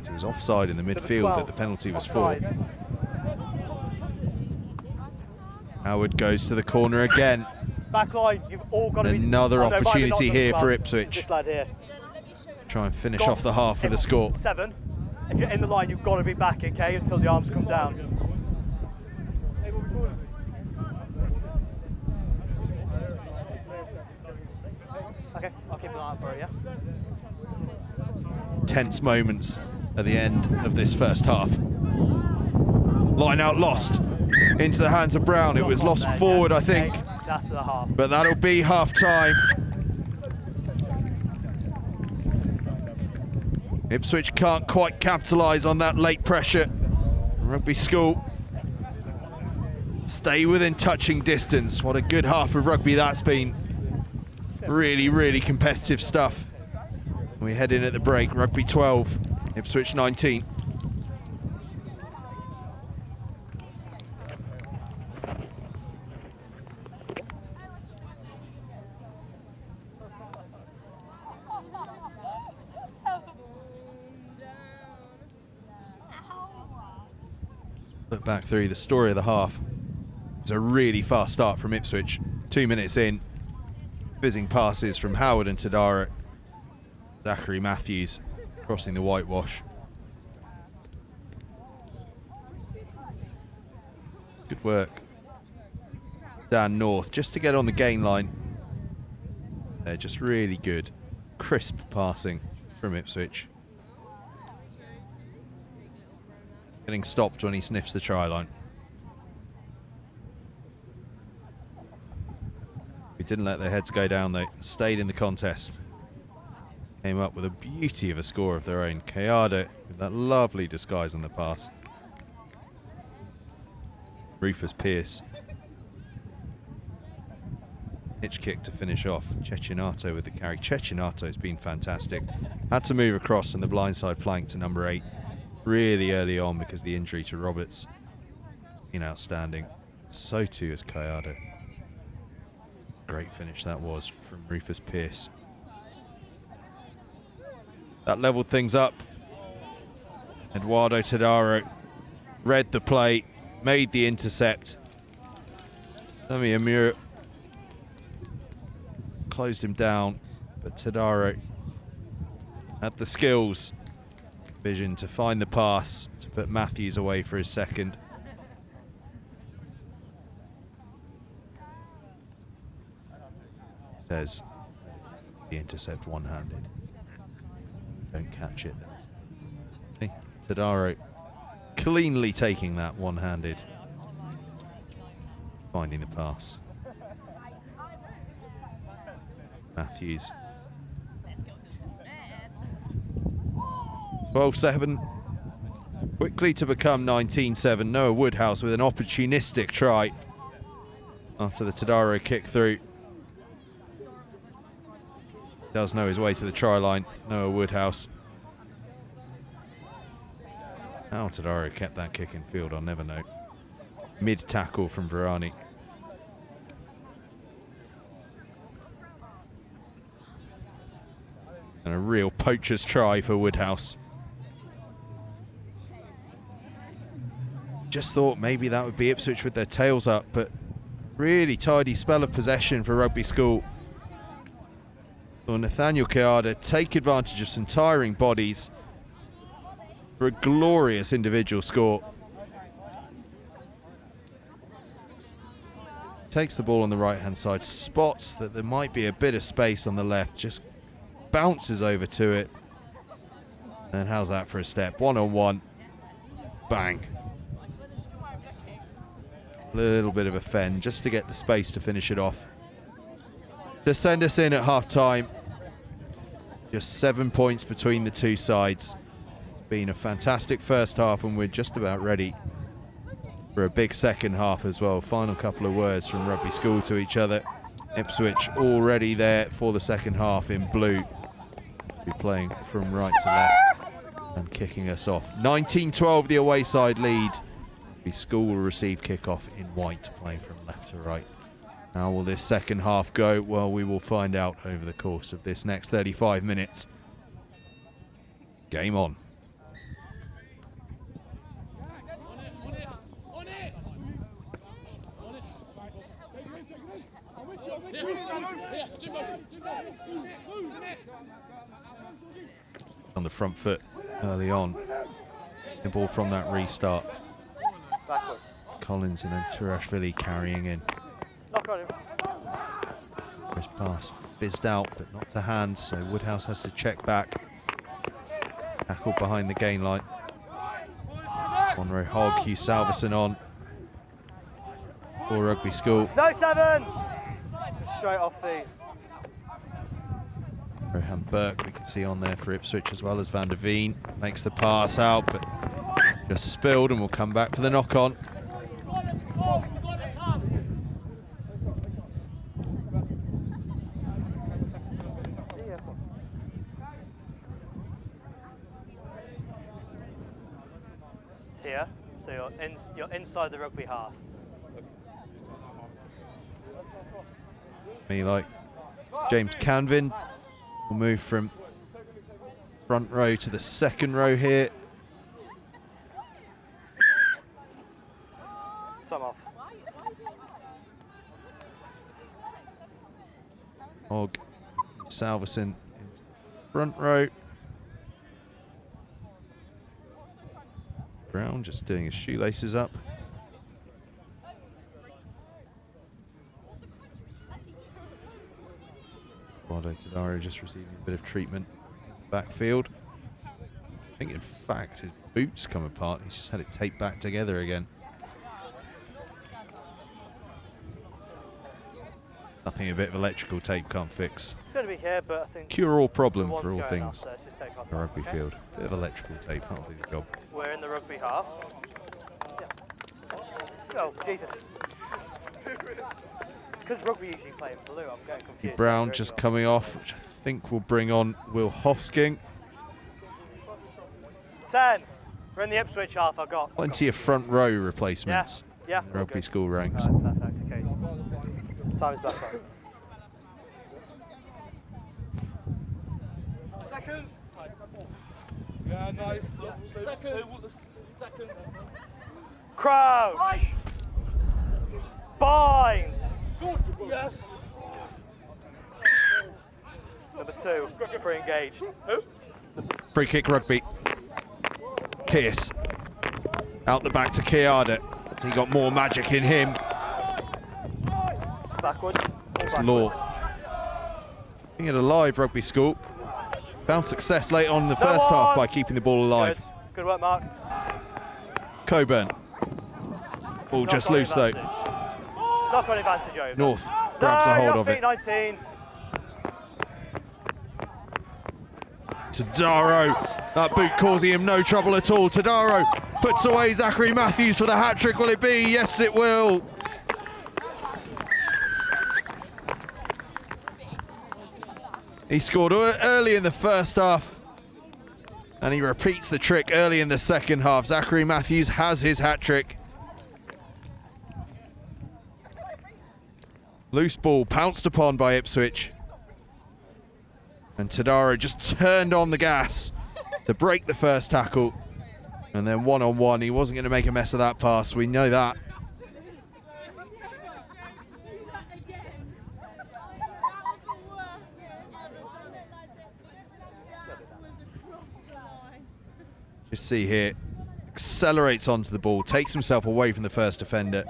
[SPEAKER 1] It was offside in the midfield that the penalty was for. Howard goes to the corner again.
[SPEAKER 2] Back line. You've all got to be.
[SPEAKER 1] Another opportunity here for Ipswich.
[SPEAKER 2] This lad here.
[SPEAKER 1] Try and finish off the half with a score.
[SPEAKER 2] 7. If you're in the line, you've got to be back, okay, until the arms come down. Okay, I'll keep an eye out for it, yeah?
[SPEAKER 1] Tense moments at the end of this first half. Line out lost into the hands of Brown. It was lost forward, I think.
[SPEAKER 2] That's the half.
[SPEAKER 1] But that'll be half time. Ipswich can't quite capitalise on that late pressure. Rugby School stay within touching distance. What a good half of rugby that's been. Really, really competitive stuff. We head in at the break. Rugby 12, Ipswich 19. Look back through the story of the half. It was a really fast start from Ipswich. 2 minutes in, fizzing passes from Howard and Tadara. Zachary Matthews crossing the whitewash. Good work. Dan North just to get on the gain line. They're just really good. Crisp passing from Ipswich. Getting stopped when he sniffs the try line. We didn't let their heads go down though. Stayed in the contest. Came up with a beauty of a score of their own. Kayada with that lovely disguise on the pass. Rufus Pearce. Hitch kick to finish off. Cecchinato with the carry. Cechinato's been fantastic. Had to move across from the blindside flank to number 8. Really early on because the injury to Roberts has been outstanding. So too is Kayada. Great finish that was from Rufus Pearce. That leveled things up. Eduardo Tadaro read the play, made the intercept. Sami Amur closed him down, but Tadaro had the skills, vision to find the pass, to put Matthews away for his second. Says the intercept one-handed. Don't catch it. Hey, Tadaro cleanly taking that one-handed. Finding the pass. Matthews. 12-7. Quickly to become 19-7. Noah Woodhouse with an opportunistic try after the Tadaro kick through. Does know his way to the try line, Noah Woodhouse. How Tadaro kept that kick in field, I'll never know. Mid tackle from Varani. And a real poacher's try for Woodhouse. Just thought maybe that would be Ipswich with their tails up, but really tidy spell of possession for Rugby School. So Nathaniel Kayada take advantage of some tiring bodies for a glorious individual score. Takes the ball on the right hand side, spots that there might be a bit of space on the left, just bounces over to it. And how's that for a step? 1-on-1. Bang. A little bit of a fend just to get the space to finish it off. To send us in at half-time. Just 7 points between the two sides. It's been a fantastic first half, and we're just about ready for a big second half as well. Final couple of words from Rugby School to each other. Ipswich already there for the second half in blue. Be playing from right to left and kicking us off. 19-12 the away side lead. Rugby School will receive kickoff in white, playing from left to right. How will this second half go? Well, we will find out over the course of this next 35 minutes. Game on. On the front foot early on. The ball from that restart.
[SPEAKER 2] Backwards.
[SPEAKER 1] Collins and then Turashvili carrying in.
[SPEAKER 2] Knock on him.
[SPEAKER 1] First pass fizzed out, but not to hand, so Woodhouse has to check back. Tackle behind the gain line. Monroe Hogg, Hugh Salverson on for Rugby School.
[SPEAKER 2] No 7! Straight off feet.
[SPEAKER 1] Rohan Burke we can see on there for Ipswich, as well as Van der Veen. Makes the pass out, but just spilled, and will come back for the knock-on.
[SPEAKER 2] It's here, so you're inside the rugby half.
[SPEAKER 1] Me like James Canvin will move from front row to the second row here.
[SPEAKER 2] Time off.
[SPEAKER 1] Hogg, Salverson into the front row. Brown just doing his shoelaces up. Wado Tadaro just receiving a bit of treatment in the backfield. I think in fact his boots come apart. He's just had it taped back together again. Nothing a bit of electrical tape can't fix.
[SPEAKER 2] It's going to be here, but I think...
[SPEAKER 1] Cure all problem
[SPEAKER 2] the one's
[SPEAKER 1] for all
[SPEAKER 2] going
[SPEAKER 1] things.
[SPEAKER 2] off, so let's just take our
[SPEAKER 1] The
[SPEAKER 2] time,
[SPEAKER 1] rugby
[SPEAKER 2] okay?
[SPEAKER 1] field. Bit of electrical tape, that'll do the job.
[SPEAKER 2] We're in the rugby half. Yeah. Oh, Jesus. It's because rugby usually play in blue, I'm getting confused.
[SPEAKER 1] Brown just coming off, which I think will bring on Will Hosking.
[SPEAKER 2] 10. We're in the Ipswich half, I've got.
[SPEAKER 1] Plenty of front row replacements.
[SPEAKER 2] Yeah.
[SPEAKER 1] in Rugby School ranks.
[SPEAKER 2] Right, perfect, okay. Time's back on.
[SPEAKER 3] Seconds. Yeah, nice. Seconds. Seconds.
[SPEAKER 2] Crouch. Bind.
[SPEAKER 3] Good. Yes.
[SPEAKER 2] Number 2, pre-engaged.
[SPEAKER 3] Who?
[SPEAKER 1] Free kick rugby. Pierce. Out the back to Kiada. He got more magic in him.
[SPEAKER 2] Backwards.
[SPEAKER 1] It's
[SPEAKER 2] Backwards.
[SPEAKER 1] Law. Being at a live Rugby School. Found success late on in the first half by keeping the ball alive.
[SPEAKER 2] Good work, Mark.
[SPEAKER 1] Coburn. Ball
[SPEAKER 2] Knock
[SPEAKER 1] just
[SPEAKER 2] on
[SPEAKER 1] loose though.
[SPEAKER 2] advantage. Knock on advantage over.
[SPEAKER 1] North grabs a hold of it.
[SPEAKER 2] 19.
[SPEAKER 1] Tadaro. That boot causing him no trouble at all. Tadaro puts away Zachary Matthews for the hat-trick. Will it be? Yes, it will. He scored early in the first half, and he repeats the trick early in the second half. Zachary Matthews has his hat-trick. Loose ball pounced upon by Ipswich. And Tadaro just turned on the gas to break the first tackle. And then one-on-one, he wasn't going to make a mess of that pass. We know that. Just see here, accelerates onto the ball, takes himself away from the first defender.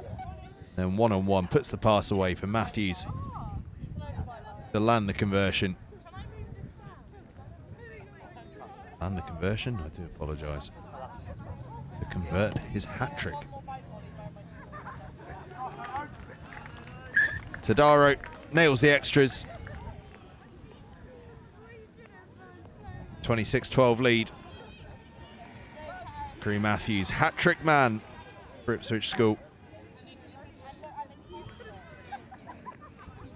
[SPEAKER 1] Then one-on-one, puts the pass away for Matthews to land the conversion. And the conversion, I do apologise. To convert his hat-trick. Tadaro nails the extras. 26-12 lead. Crew Matthews, hat-trick man for Ipswich School.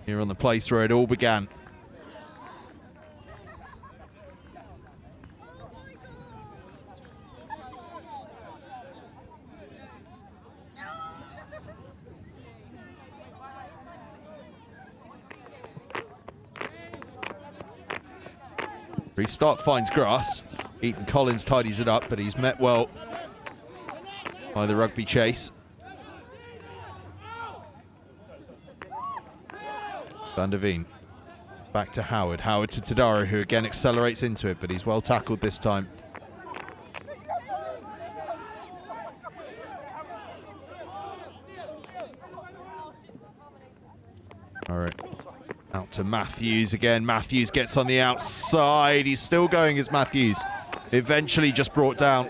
[SPEAKER 1] Here on the place where it all began. Restart finds grass. Eton College tidies it up, but he's met well by the rugby chase. Van der Veen back to Howard. Howard to Tadaro, who again accelerates into it, but he's well tackled this time. All right. Out to Matthews again. Matthews gets on the outside. He's still going as Matthews. Eventually just brought down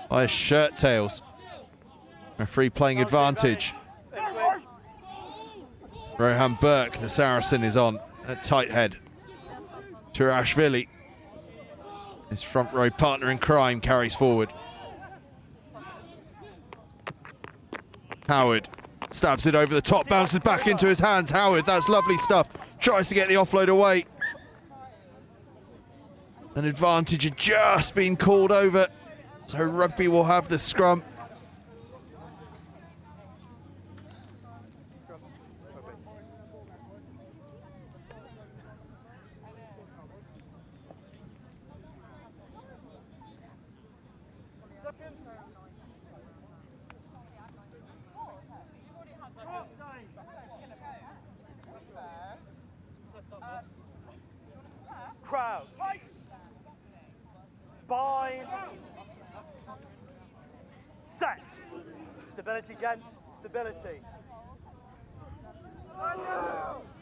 [SPEAKER 1] by his shirt tails. Referee playing advantage. Rohan Burke, the Saracen, is on at tight head. Turashvili, his front row partner in crime, carries forward. Howard stabs it over the top, bounces back into his hands. Howard, that's lovely stuff. Tries to get the offload away. An advantage had just been called over, so rugby will have the scrum.
[SPEAKER 2] Crouch. Bind. Set. Stability, gents. Stability.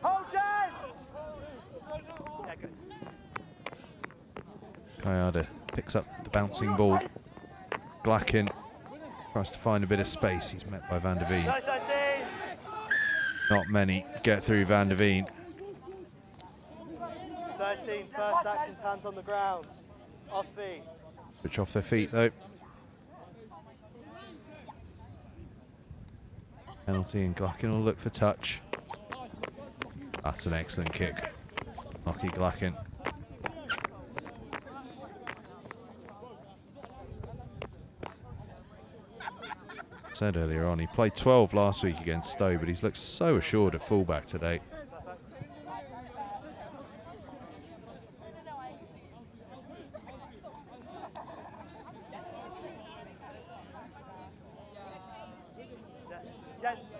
[SPEAKER 2] Hold, gents. Yeah, good.
[SPEAKER 1] Kayada picks up the bouncing ball. Glacken tries to find a bit of space. He's met by Van der Veen. Not many get through Van der Veen.
[SPEAKER 2] 13, first actions, hands on the ground. Off feet.
[SPEAKER 1] Switch off their feet though. Penalty, and Glacken will look for touch. That's an excellent kick. Lockie Glacken. Said earlier on, he played 12 last week against Stowe, but he's looked so assured at fullback today.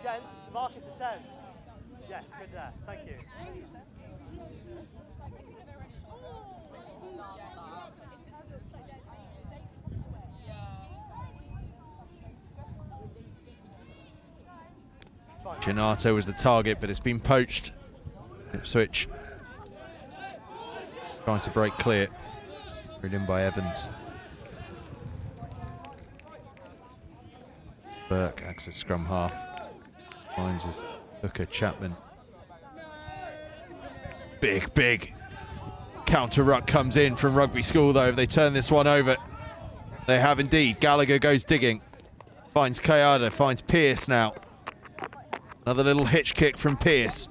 [SPEAKER 2] Gents, mark it to 10. Yeah, good there, thank you.
[SPEAKER 1] Ginato was the target, but it's been poached. Ipswich trying to break clear. Read in by Evans. Burke acts as scrum half. Finds his hooker Chapman. Big counter ruck comes in from Rugby School though. If they turn this one over, they have indeed. Gallagher goes digging. Finds Kayada, finds Pearce now. Another little hitch kick from Pearce.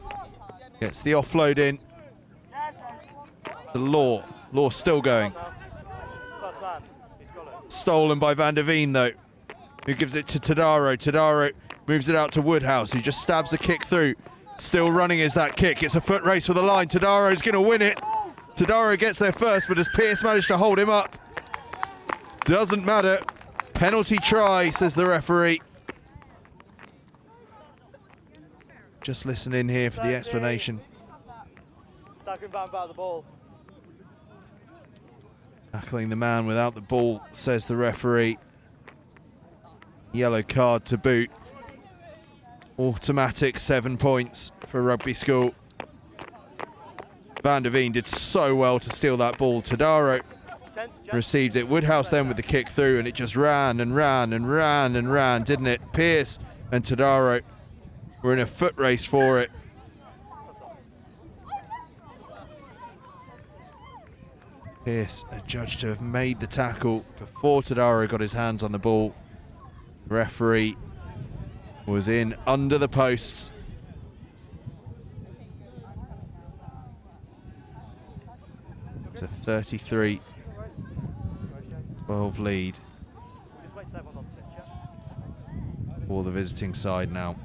[SPEAKER 1] Gets the offload in. The Law still going. Stolen by Van der Veen though, who gives it to Tadaro. Tadaro moves it out to Woodhouse, who just stabs the kick through. Still running is that kick. It's a foot race for the line. Tadaro's going to win it. Tadaro gets there first, but has Pearce managed to hold him up? Doesn't matter. Penalty try, says the referee. Just listen in here for the explanation.
[SPEAKER 2] Tackling back about the ball.
[SPEAKER 1] Tackling the man without the ball, says the referee. Yellow card to boot. Automatic 7 points for Rugby School. Van der Veen did so well to steal that ball. Tadaro received it. Woodhouse then with the kick through, and it just ran and ran and ran and ran, didn't it? Pearce and Tadaro were in a foot race for it. Pearce adjudged to have made the tackle before Tadaro got his hands on the ball. The referee was in under the posts. It's a 33-12 lead for the visiting side now.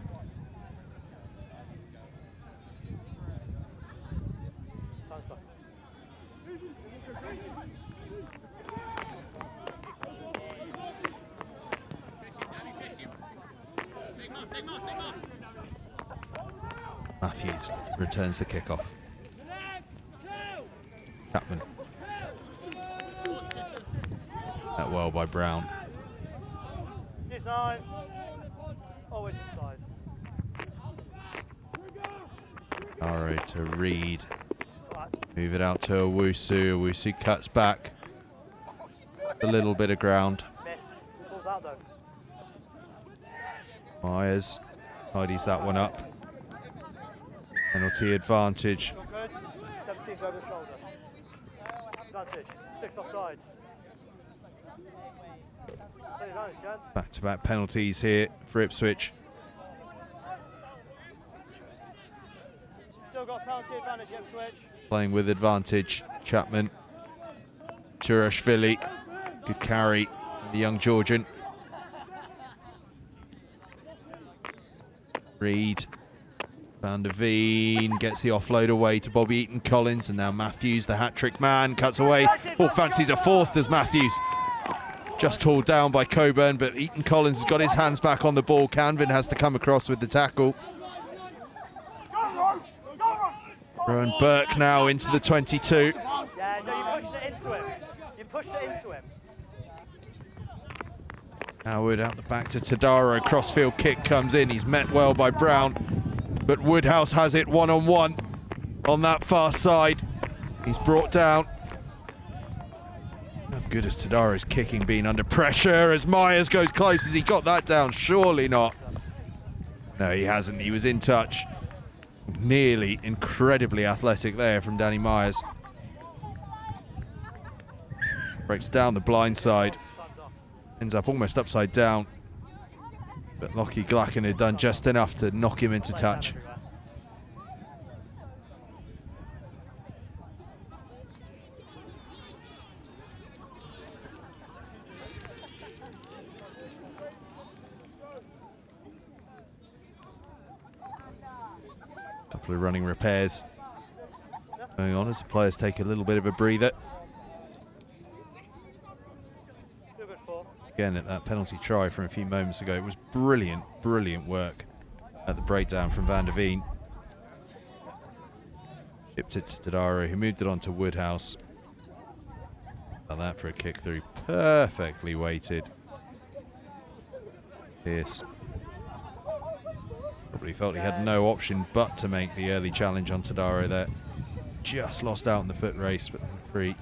[SPEAKER 1] Matthews returns the kickoff. Chapman. That well by Brown.
[SPEAKER 2] He's 9. Always inside.
[SPEAKER 1] Arrow to Reed. Move it out to Owusu. Owusu cuts back. A little bit of ground.
[SPEAKER 2] Missed. Pulls out though.
[SPEAKER 1] Myers tidies that one up. Penalty advantage.
[SPEAKER 2] Good. 17's over the shoulder. Advantage. 6 offside.
[SPEAKER 1] Back-to-back penalties here for Ipswich.
[SPEAKER 2] Still got penalty advantage, Ipswich.
[SPEAKER 1] Playing with advantage. Chapman. Turashvili. Good carry from the young Georgian. Reed. Van der Veen gets the offload away to Bobby Eton Collins, and now Matthews, the hat-trick man, cuts away. Oh, fancies a fourth as Matthews. Just hauled down by Coburn, but Eton Collins has got his hands back on the ball. Canvin has to come across with the tackle. Rowan Burke now into the 22.
[SPEAKER 2] Yeah, no, you pushed it into him. You pushed it into him.
[SPEAKER 1] Howard out the back to Tadaro. Crossfield kick comes in. He's met well by Brown, but Woodhouse has it one-on-one on that far side. He's brought down. How good has Tadaro's kicking been under pressure as Myers goes close? Has he got that down? Surely not. No, he hasn't. He was in touch. Nearly incredibly athletic there from Danny Myers. Breaks down the blind side. Ends up almost upside down. But Lockie Glacken had done just enough to knock him into touch. Couple of running repairs going on as the players take a little bit of a breather. Again, at that penalty try from a few moments ago, it was brilliant, brilliant work at the breakdown from Van der Veen. Chipped it to Tadaro, who moved it on to Woodhouse. Now that for a kick through, perfectly weighted. Pearce probably felt he had no option but to make the early challenge on Tadaro there. Just lost out in the foot race, but free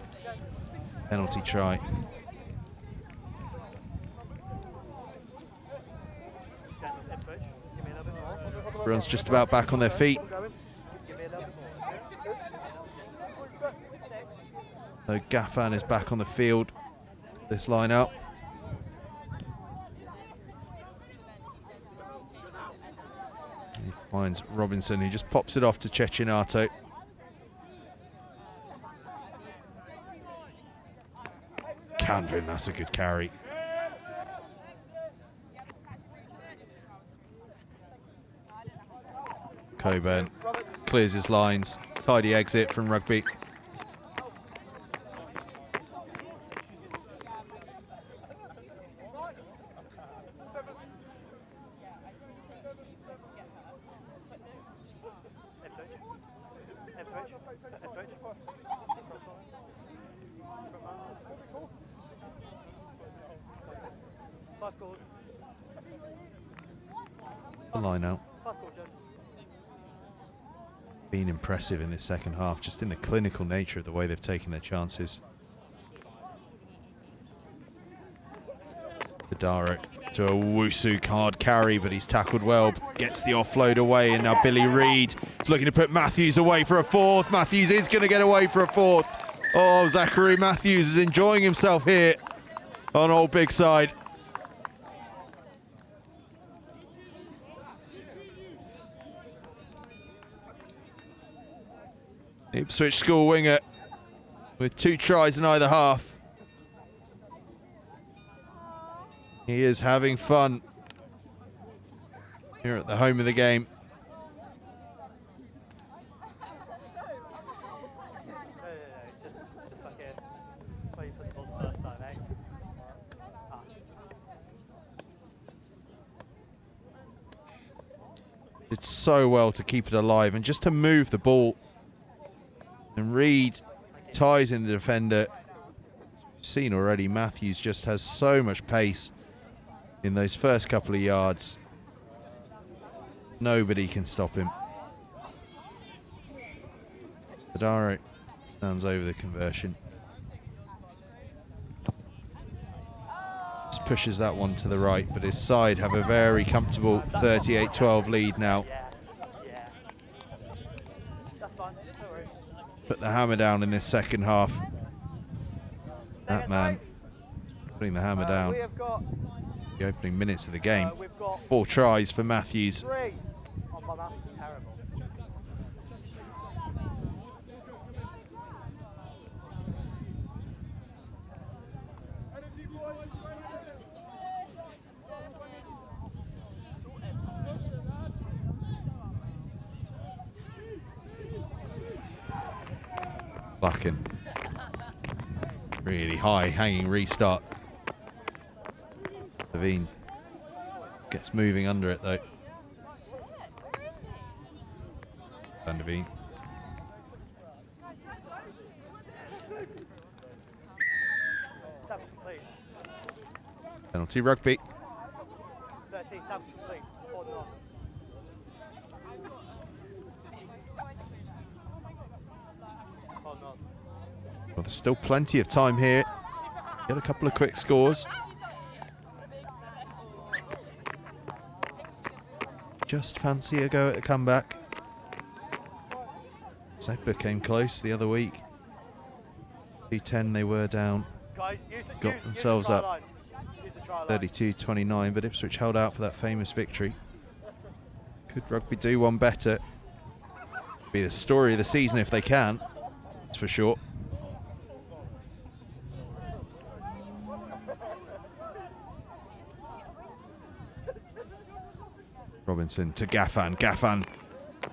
[SPEAKER 1] penalty try. Everyone's just about back on their feet. So Gaffan is back on the field. This line out. He finds Robinson, who just pops it off to Cecchinato. Canvin, that's a good carry. Coburn clears his lines. Tidy exit from Rugby. The line out. Been impressive in this second half, just in the clinical nature of the way they've taken their chances. Tadaro to a Wusu hard carry, but he's tackled well, gets the offload away, and now Billy Reid is looking to put Matthews away for a fourth. Matthews is going to get away for a fourth. Oh, Zachary Matthews is enjoying himself here on Old Big Side. Ipswich School winger with 2 tries in either half. He is having fun here at the home of the game. Did so well to keep it alive and just to move the ball. And Reid ties in the defender. As we've seen already, Matthews just has so much pace in those first couple of yards. Nobody can stop him. Tadaro stands over the conversion. Just pushes that one to the right, but his side have a very comfortable 38-12 lead now. Put the hammer down in this second half. That man putting the hammer down. The opening minutes of the game. 4 tries for Matthews. Blacken. Really high hanging restart. Levine gets moving under it though. Van der Veen. Penalty rugby.
[SPEAKER 2] 13, complete.
[SPEAKER 1] Well, there's still plenty of time here. Get a couple of quick scores. Just fancy a go at a comeback. Sedbergh came close the other week. 2-10 they were down. Got themselves up 32-29, but Ipswich held out for that famous victory. Could rugby do one better? Be the story of the season if they can, that's for sure. Robinson to Gaffan. Gaffan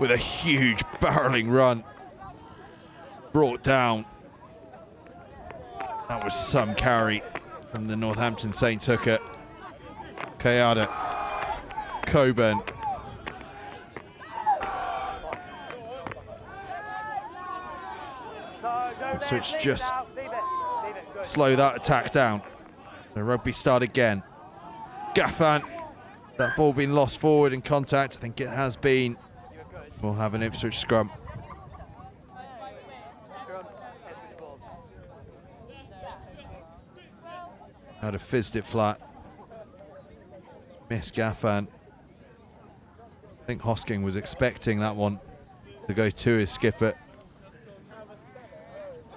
[SPEAKER 1] with a huge barreling run. Brought down. That was some carry from the Northampton Saints hooker. Kayada. Coburn. Ipswich just slow that attack down. So rugby start again. Gaffan. That ball been lost forward in contact? I think it has been. We'll have an Ipswich scrum. I'd have fizzed it flat. Missed Gaffan. I think Hosking was expecting that one to go to his skipper.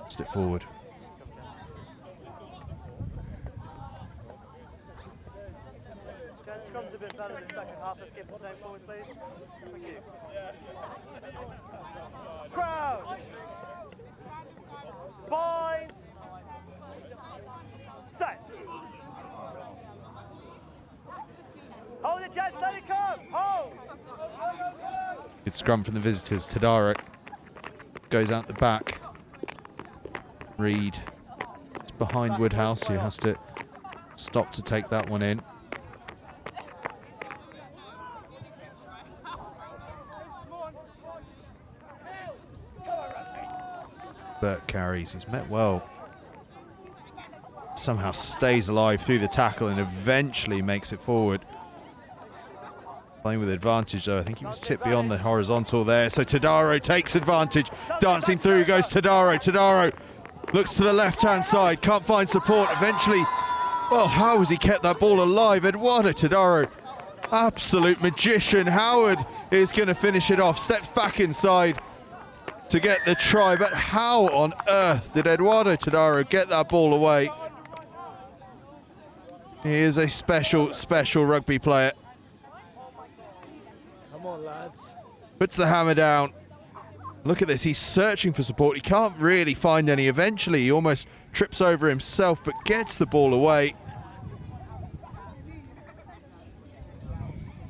[SPEAKER 1] Fizzed it forward.
[SPEAKER 2] Scrums have been better in the second half. Let's get the same forward, please. Thank you. Crowd! Bind! Set! Hold it, gents, let it come! Hold!
[SPEAKER 1] Good scrum from the visitors. Tadaro goes out the back. Reid is behind Woodhouse, who has to stop to take that one in. Burke carries, he's met well. Somehow stays alive through the tackle and eventually makes it forward. Playing with advantage though, I think he was tipped beyond the horizontal there. So Tadaro takes advantage, dancing through goes Tadaro. Tadaro looks to the left hand side, can't find support, eventually Oh, how has he kept that ball alive? Eduardo Tadaro, absolute magician. Howard is going to finish it off. Steps back inside to get the try. But how on earth did Eduardo Tadaro get that ball away? He is a special, special rugby player.
[SPEAKER 3] Come on, lads.
[SPEAKER 1] Puts the hammer down. Look at this, he's searching for support. He can't really find any. Eventually, he almost trips over himself, but gets the ball away.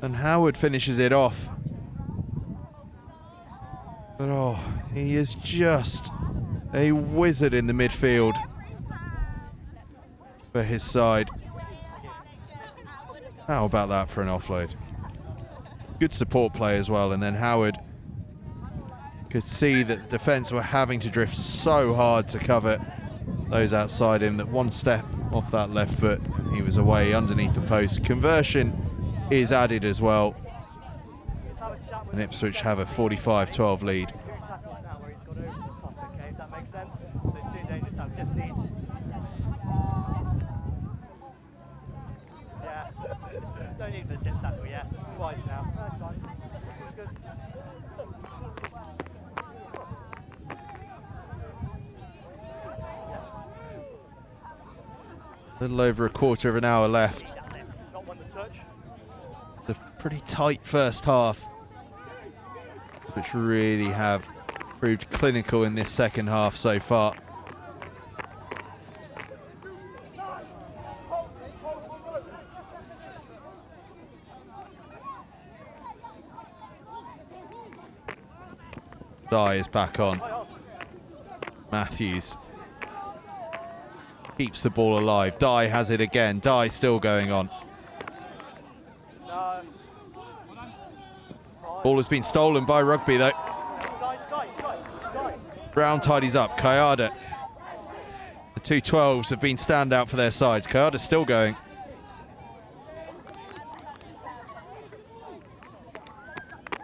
[SPEAKER 1] And Howard finishes it off. But oh, he is just a wizard in the midfield for his side. How about that for an offload? Good support play as well, and then Howard could see that the defence were having to drift so hard to cover those outside him that one step off that left foot, he was away underneath the post. Conversion is added as well, and Ipswich have a 45-12 lead.
[SPEAKER 2] No need for the tip tackle yet. Twice now. That's fine. It's good.
[SPEAKER 1] A little over a quarter of an hour left.
[SPEAKER 2] Not one to touch.
[SPEAKER 1] It's a pretty tight first half, which really have proved clinical in this second half so far. Dye is back on. Matthews keeps the ball alive. Dye has it again. Dye still going on. Ball has been stolen by Rugby though. Brown tidies up. Kayada. The two 12s have been standout for their sides. Kayada's still going.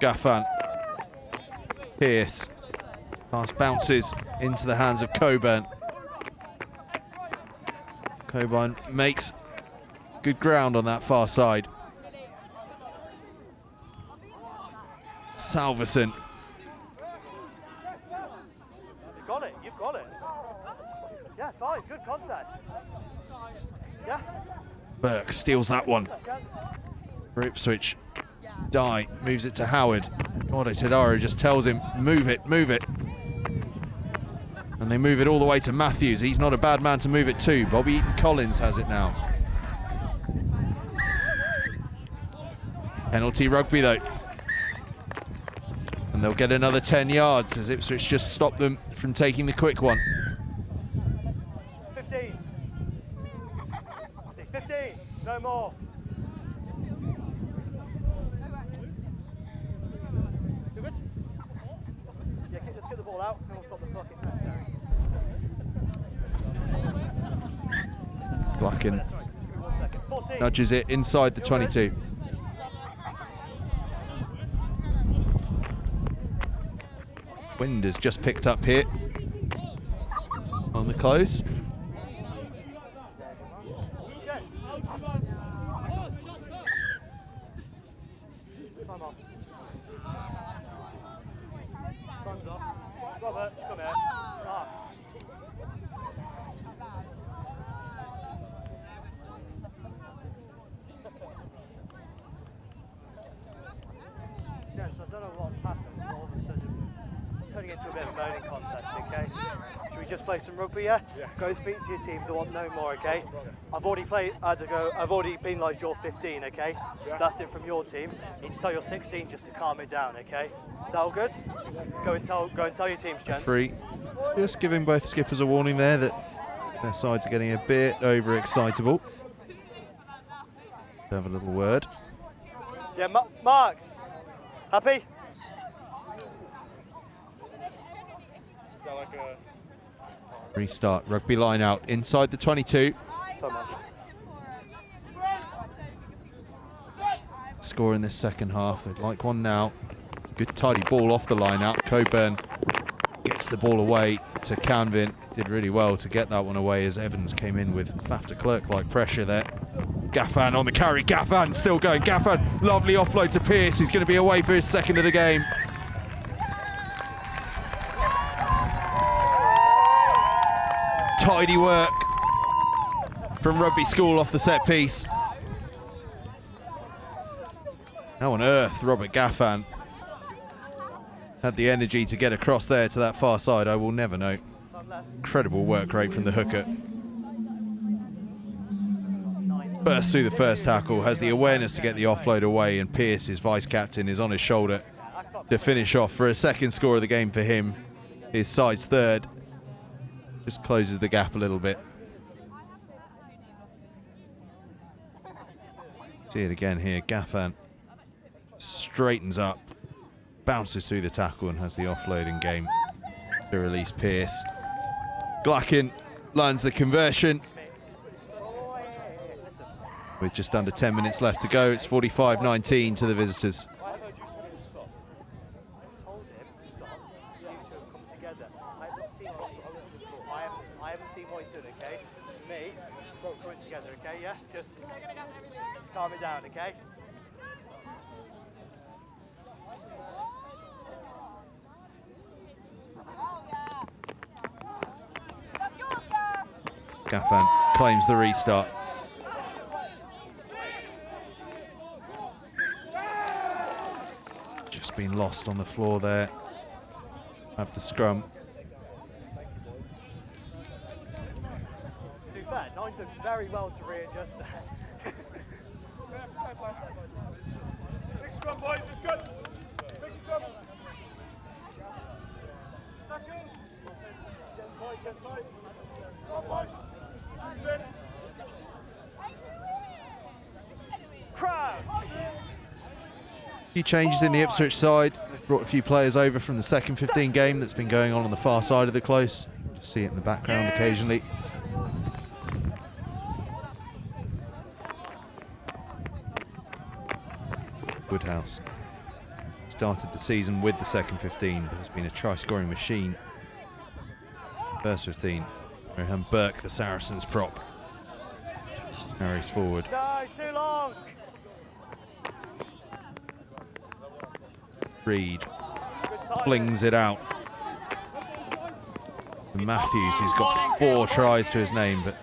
[SPEAKER 1] Gaffan. Pierce. Pass bounces into the hands of Coburn. Coburn makes good ground on that far side. Salverson.
[SPEAKER 2] You've got it, you've got it. Yeah, fine, good contact. Yeah.
[SPEAKER 1] Burke steals that one. For Ipswich. Dye moves it to Howard. Eduardo Tadaro just tells him, move it, move it. And they move it all the way to Matthews. He's not a bad man to move it to. Bobby Eton Collins has it now. Penalty Rugby though. And they'll get another 10 yards as Ipswich just stop them from taking the quick one.
[SPEAKER 2] 15. 15, no more. You good? Yeah, let's get the ball out and we'll stop the fucking necessary.
[SPEAKER 1] Blacken nudges it inside the 22. Wind has just picked up here on the close.
[SPEAKER 2] Robert, come here. Yes, I don't know what's happened. All of a sudden, turning into a bit of a moaning contest, okay? Should we just play some rugby, yeah? Go speak to your team, they want no more, okay? I've already penalised your 15, okay? That's it from your team. You need to tell your 16 just to calm it down, okay? Is that all good? Go and tell your teams, gents.
[SPEAKER 1] Free. Just giving both skippers a warning there that their sides are getting a bit overexcitable. Have a little word.
[SPEAKER 2] Yeah, Marks. Happy?
[SPEAKER 1] Restart. Rugby line out inside the 22. Score in this second half. They'd like one now. Good tidy ball off the line out. Coburn Gets the ball away to Canvin. Did really well to get that one away as Evans came in with Faf de Klerk-like pressure there. Gaffan on the carry. Gaffan still going. Gaffan, lovely offload to Pearce, who's going to be away for his second of the game. Tidy work from Rugby School off the set piece. How on earth Robert Gaffan had the energy to get across there to that far side, I will never know. Incredible work rate from the hooker. Bursts through the first tackle, has the awareness to get the offload away, and Pearce, his vice-captain, is on his shoulder to finish off for a second score of the game for him. His side's third. Just closes the gap a little bit. See it again here, Gaffan straightens up, bounces through the tackle and has the offloading game to release Pearce. Glacken lands the conversion. With just under 10 minutes left to go, it's 45-19 to the visitors.
[SPEAKER 2] I haven't seen what he's doing, okay? Me, put it together, okay? Yeah? Just calm it down, okay?
[SPEAKER 1] Gaffan claims the restart. Just been lost on the floor there. Have the scrum.
[SPEAKER 2] To be fair, Nine's done very well to readjust there.
[SPEAKER 3] Big scrum, boys, it's good. Big scrum. Second. Get tight. Come on.
[SPEAKER 2] Crowd!
[SPEAKER 1] A few changes in the Ipswich side. They've brought a few players over from the second 15 game that's been going on the far side of the close. Just see it in the background occasionally. Woodhouse started the season with the second 15, but has been a try-scoring machine. First 15, Rohan Burke, the Saracens prop, carries forward.
[SPEAKER 2] No, too long!
[SPEAKER 1] Reed flings it out. And Matthews, who's got 4 tries to his name, but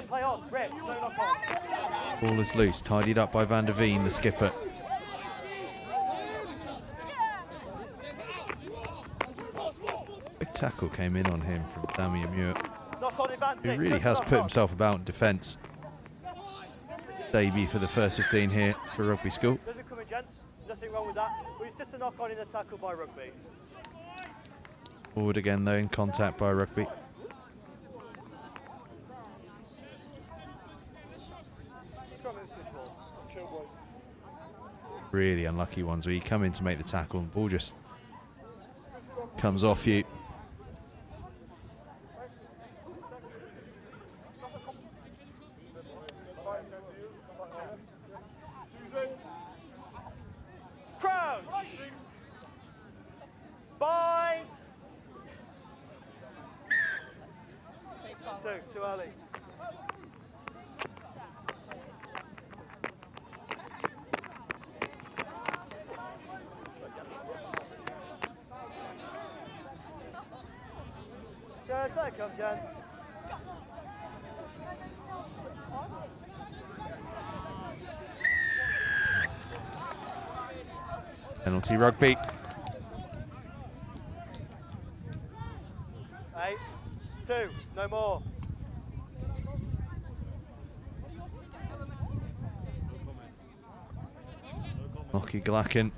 [SPEAKER 2] Play on, Rich, no knock on.
[SPEAKER 1] ball is loose, tidied up by Van der Veen, the skipper. Big tackle came in on him from Damien Muir,
[SPEAKER 2] Knock on advantage.
[SPEAKER 1] who really has put himself about in defence. Debut for the first 15 here for Rugby School.
[SPEAKER 2] Doesn't come in, gents. Nothing wrong with that. But it's just a knock on in the tackle by Rugby.
[SPEAKER 1] Forward again though, in contact by Rugby. Really unlucky ones where you come in to make the tackle and the ball just comes off you.
[SPEAKER 2] Crowd! Bind! Too early. Yes, there comes, gents.
[SPEAKER 1] Penalty Rugby.
[SPEAKER 2] 8-2, no more.
[SPEAKER 1] Lockie Glacken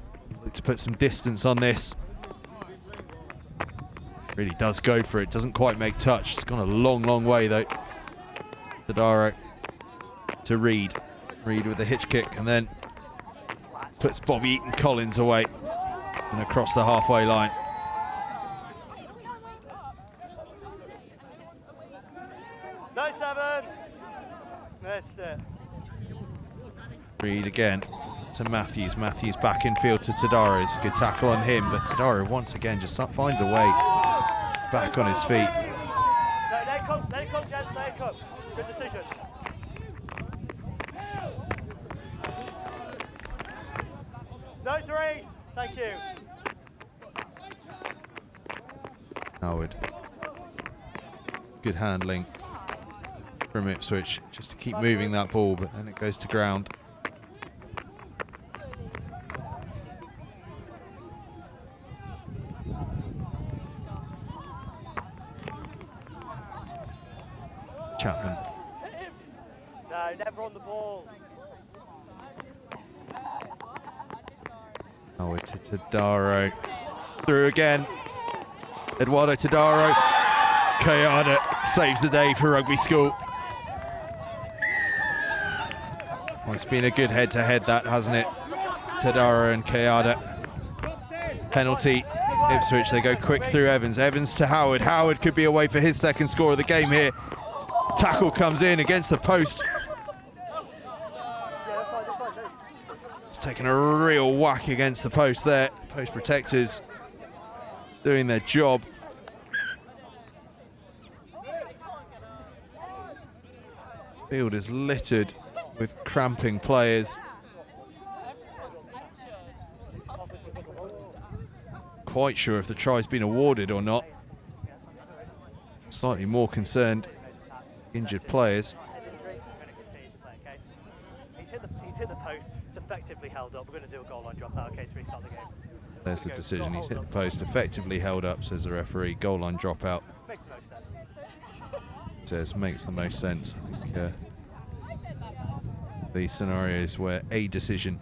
[SPEAKER 1] look to put some distance on this. Really does go for it, doesn't quite make touch. It's gone a long, long way though. Tadaro to Reed. Reed with the hitch kick and then puts Bobby Eton Collins away and across the halfway line.
[SPEAKER 2] No 7. Missed it.
[SPEAKER 1] Reed again to Matthews. Matthews back in field to Tadaro. It's a good tackle on him, but Tadaro once again just finds a way back on his feet.
[SPEAKER 2] There it comes, gents, there it comes. Good decision. No three, thank you.
[SPEAKER 1] Howard. Good handling from Ipswich, just to keep moving that ball, but then it goes to ground. Chapman.
[SPEAKER 2] No, never on the ball.
[SPEAKER 1] Howard to Tadaro. Through again. Eduardo Tadaro. Kayada saves the day for Rugby School. Well, it's been a good head-to-head, that, hasn't it? Tadaro and Kayada. Penalty. Ipswich, they go quick through Evans. Evans to Howard. Howard could be away for his second score of the game here. Tackle comes in against the post. It's taken a real whack against the post there. Post protectors doing their job. Field is littered with cramping players. Quite sure if the try's been awarded or not. Slightly more concerned. Injured players.
[SPEAKER 2] He's hit the post, it's effectively held up. We're going to do a goal line dropout, okay, to restart the game.
[SPEAKER 1] There's the decision. He's hit the post, effectively held up, says the referee. Goal line dropout.
[SPEAKER 2] Makes the most sense.
[SPEAKER 1] Says makes the most sense. I think these scenarios where a decision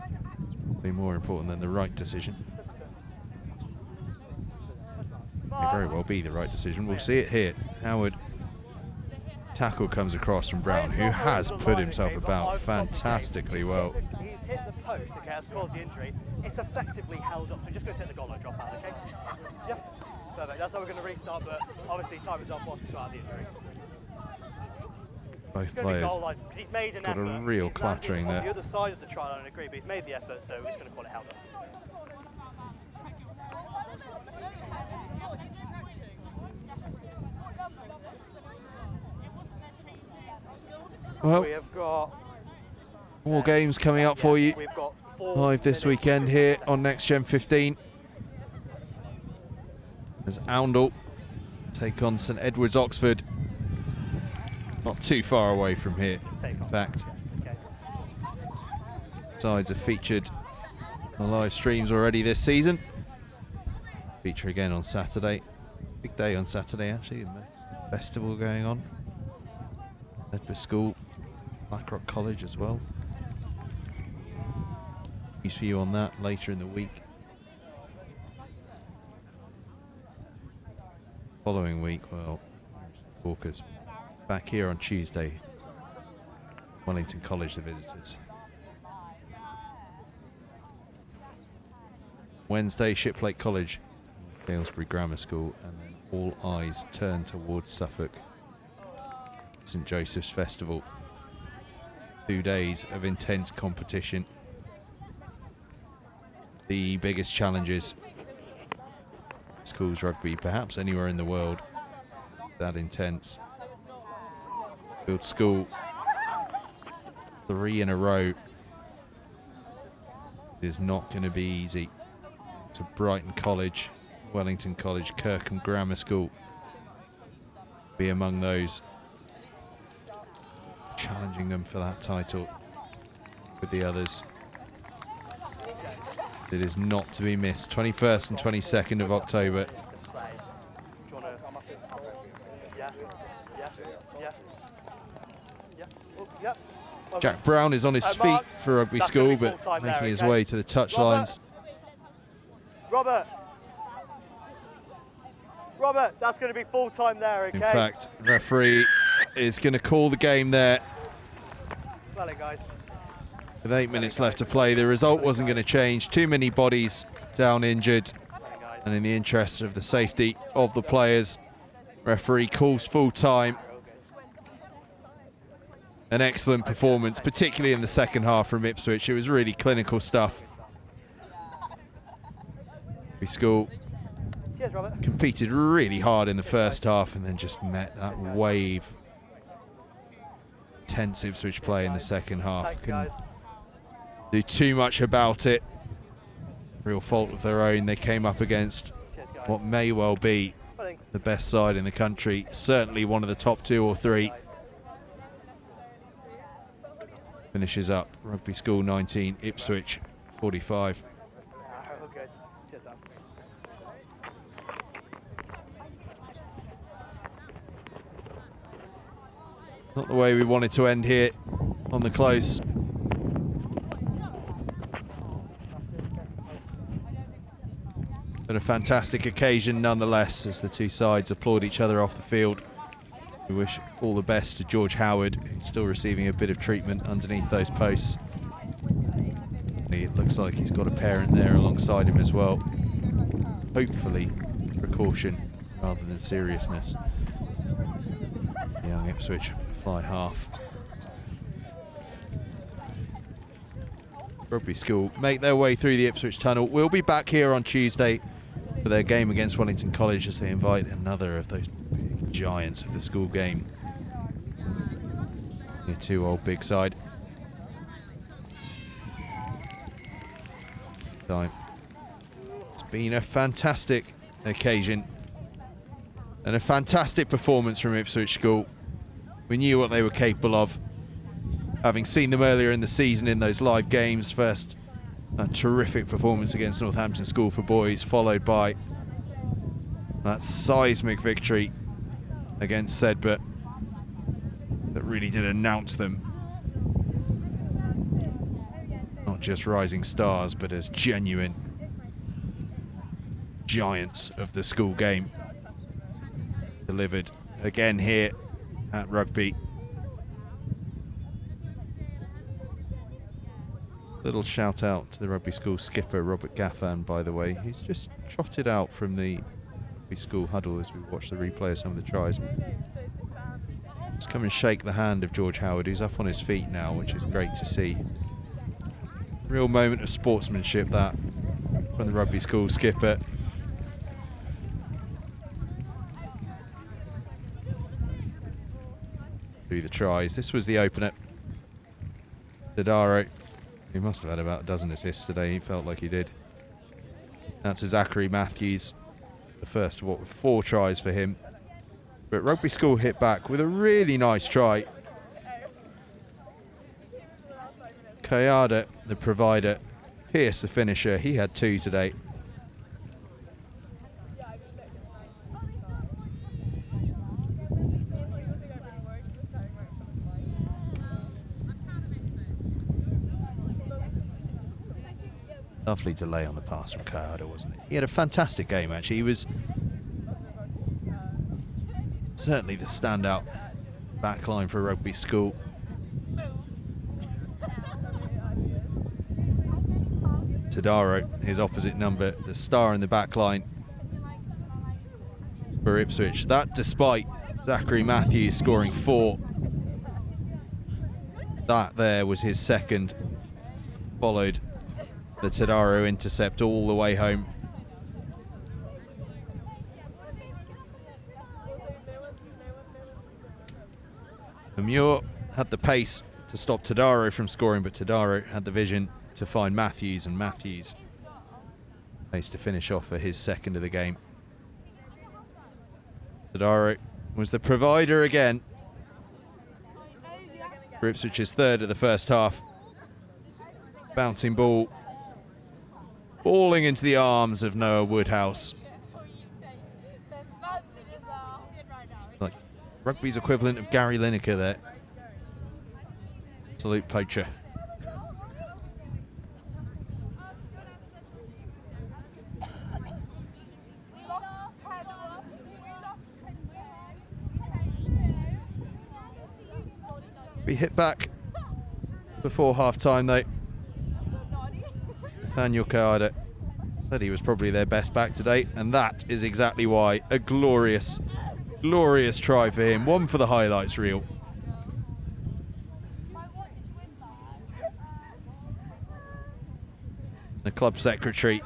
[SPEAKER 1] is probably more important than the right decision. May very well be the right decision. We'll see it here. Howard. Tackle comes across from Brown, who has put himself about fantastically well.
[SPEAKER 2] He's hit the post, okay, that's caused the injury. It's effectively held up, so just going to take the goal line dropout, okay? Yeah, perfect. That's how we're going to restart, but obviously time is up once we start the injury.
[SPEAKER 1] Both players
[SPEAKER 2] he's made an
[SPEAKER 1] got
[SPEAKER 2] effort.
[SPEAKER 1] a real clattering there.
[SPEAKER 2] On the other side of the try line, I agree, but he's made the effort, so we're just going to call it held up.
[SPEAKER 1] Well,
[SPEAKER 2] we have got
[SPEAKER 1] more games coming up for you.
[SPEAKER 2] We've got 4
[SPEAKER 1] live this weekend here on NextGen15. As Oundle take on St Edward's Oxford. Not too far away from here, in fact.
[SPEAKER 2] Okay.
[SPEAKER 1] Sides are featured on live streams already this season. Feature again on Saturday. Big day on Saturday, actually. A festival going on. Rugby School, Blackrock College as well. News for you on that later in the week. Following week, well, Walkers back here on Tuesday. Wellington College, the visitors. Wednesday, Shiplake College, Aylesbury Grammar School, and then all eyes turn towards Suffolk. St Joseph's Festival. 2 days of intense competition. The biggest challenges schools rugby, perhaps anywhere in the world. It's that intense. Field School, 3 in a row. It is not going to be easy. To Brighton College, Wellington College, Kirkham Grammar School be among those challenging them for that title with the others. It is not to be missed. 21st and 22nd of October. Jack Brown is on his feet for Rugby School, but making his way to the touchlines.
[SPEAKER 2] Robert, that's going to be full time there, okay?
[SPEAKER 1] In fact, referee is going to call the game there.
[SPEAKER 2] Well, guys.
[SPEAKER 1] With 8 minutes left to play, the result wasn't going to change. Too many bodies down injured, and in the interest of the safety of the players, referee calls full time. An excellent performance, particularly in the second half from Ipswich. It was really clinical stuff. Rugby School
[SPEAKER 2] Cheers, Robert.
[SPEAKER 1] competed really hard in the first half and then just met that wave. Tense Ipswich play in the second half. Couldn't do too much about it. Real fault of their own. They came up against what may well be the best side in the country, certainly one of the top 2 or 3. Finishes up Rugby School 19, Ipswich 45. Not the way we wanted to end here on the close. But a fantastic occasion nonetheless, as the two sides applaud each other off the field. We wish all the best to George Howard, who's still receiving a bit of treatment underneath those posts. It looks like he's got a parent there alongside him as well. Hopefully precaution rather than seriousness. Young Ipswich fly half. Rugby School make their way through the Ipswich tunnel. We'll be back here on Tuesday for their game against Wellington College as they invite another of those big giants of the school game. Your 2 old big side. Time. It's been a fantastic occasion and a fantastic performance from Ipswich School. We knew what they were capable of, having seen them earlier in the season in those live games. First, a terrific performance against Northampton School for boys, followed by that seismic victory against Sedbergh that really did announce them not just rising stars, but as genuine giants of the school game. Delivered again here at Rugby. Little shout out to the Rugby School skipper Robert Gaffan, by the way, who's just trotted out from the Rugby School huddle as we watch the replay of some of the tries. Let's come and shake the hand of George Howard, who's up on his feet now, which is great to see. Real moment of sportsmanship, that, from the Rugby School skipper. Through the tries. This was the opener. Tadaro, he must have had about a dozen assists today. He felt like he did. Out to Zachary Matthews, the first of what were 4 tries for him. But Rugby School hit back with a really nice try. Kayada, the provider. Pierce, the finisher. He had 2 today. Lovely delay on the pass from Kayada, wasn't it? He had a fantastic game, actually. He was certainly the standout backline for Rugby School. Tadaro, his opposite number, the star in the backline for Ipswich. That despite Zachary Matthews scoring 4. That there was his second, followed the Tadaro intercept all the way home. Muir had the pace to stop Tadaro from scoring, but Tadaro had the vision to find Matthews, and Matthews pace to finish off for his second of the game. Tadaro was the provider again for Ipswich's third of the first half. Bouncing ball falling into the arms of Noah Woodhouse. Like rugby's equivalent of Gary Lineker there. Absolute poacher. We hit back before half-time though. Nathaniel Kayada said he was probably their best back today, and that is exactly why. A glorious, glorious try for him. One for the highlights reel. The club secretary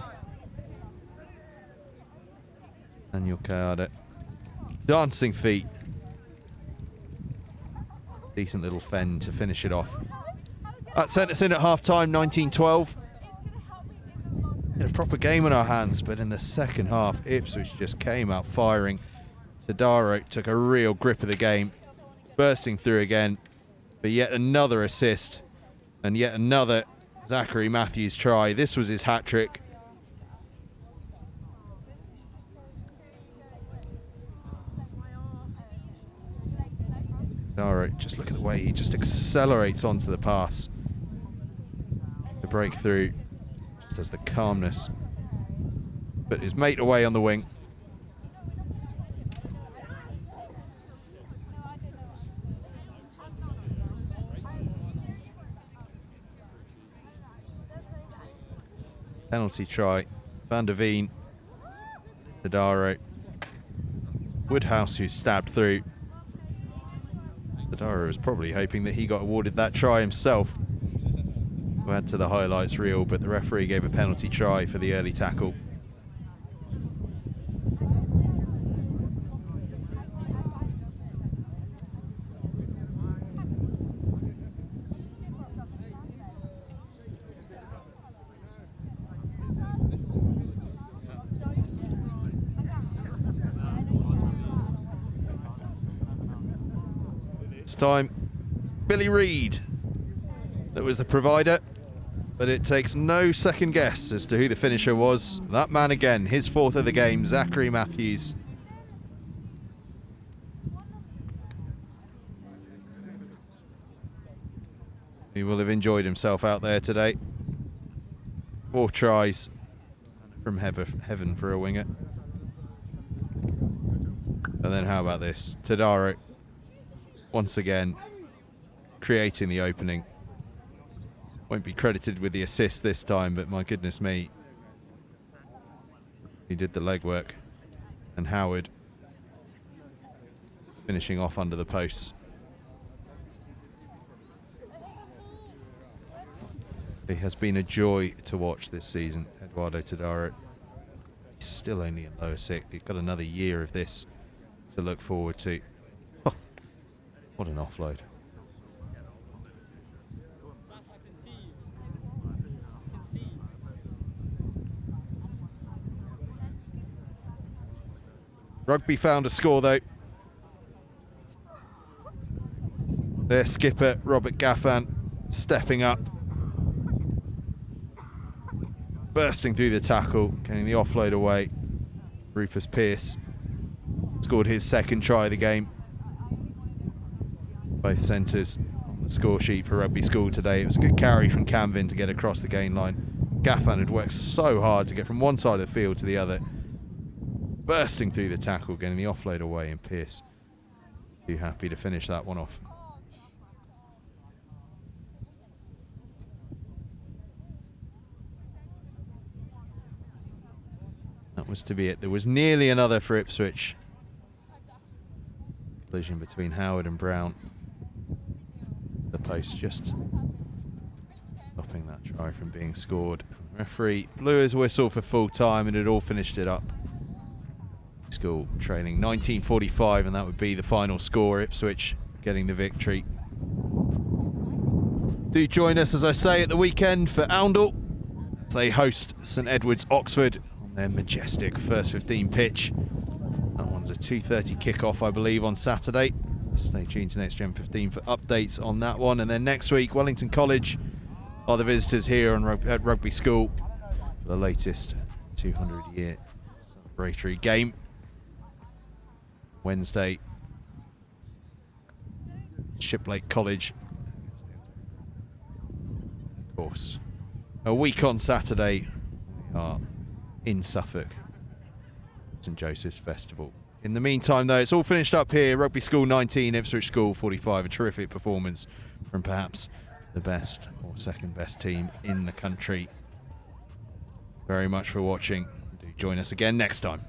[SPEAKER 1] Daniel Kayada. Dancing feet. Decent little fend to finish it off. That sent us in at half-time, 19-12. A proper game on our hands, but in the second half, Ipswich just came out firing. Tadaro took a real grip of the game, bursting through again for yet another assist and yet another Zachary Matthews try. This was his hat-trick. Tadaro, just look at the way he just accelerates onto the pass to break through. Just has the calmness. But his mate away on the wing. Penalty try. Van der Veen. Tadaro. Woodhouse who stabbed through. Tadaro was probably hoping that he got awarded that try himself. We'll add to the highlights reel, but the referee gave a penalty try for the early tackle. This time, it's Billy Reid that was the provider, but it takes no second guess as to who the finisher was. That man again, his fourth of the game, Zachary Matthews. He will have enjoyed himself out there today. 4 tries from heaven for a winger. And then how about this? Tadaro, once again, creating the opening. Won't be credited with the assist this time, but my goodness me, he did the legwork. And Howard finishing off under the posts. He has been a joy to watch this season, Eduardo Tadaro. He's still only in lower sixth. He's got another year of this to look forward to. Oh, what an offload. Rugby found a score though. Their skipper, Robert Gaffan, stepping up. Bursting through the tackle, getting the offload away. Rufus Pearce scored his second try of the game. Both centres on the score sheet for Rugby School today. It was a good carry from Camvin to get across the gain line. Gaffan had worked so hard to get from one side of the field to the other. Bursting through the tackle, getting the offload away, and Pearce too happy to finish that one off. That was to be it. There was nearly another for Ipswich. Collision between Howard and Brown. The post just stopping that try from being scored. The referee blew his whistle for full time and had all finished it up. School trailing 1945, and that would be the final score. Ipswich getting the victory. Do join us, as I say, at the weekend for Oundle as they host St Edward's Oxford on their majestic first 15 pitch. That one's a 2:30 kickoff, I believe, on Saturday. Stay tuned to Next Gen 15 for updates on that one. And then next week, Wellington College are the visitors here at Rugby School for the latest 200-year celebratory game. Wednesday, Shiplake College. Of course, a week on Saturday, we are in Suffolk, St Joseph's Festival. In the meantime, though, it's all finished up here. Rugby School 19, Ipswich School 45. A terrific performance from perhaps the best or second best team in the country. Very much for watching. Do join us again next time.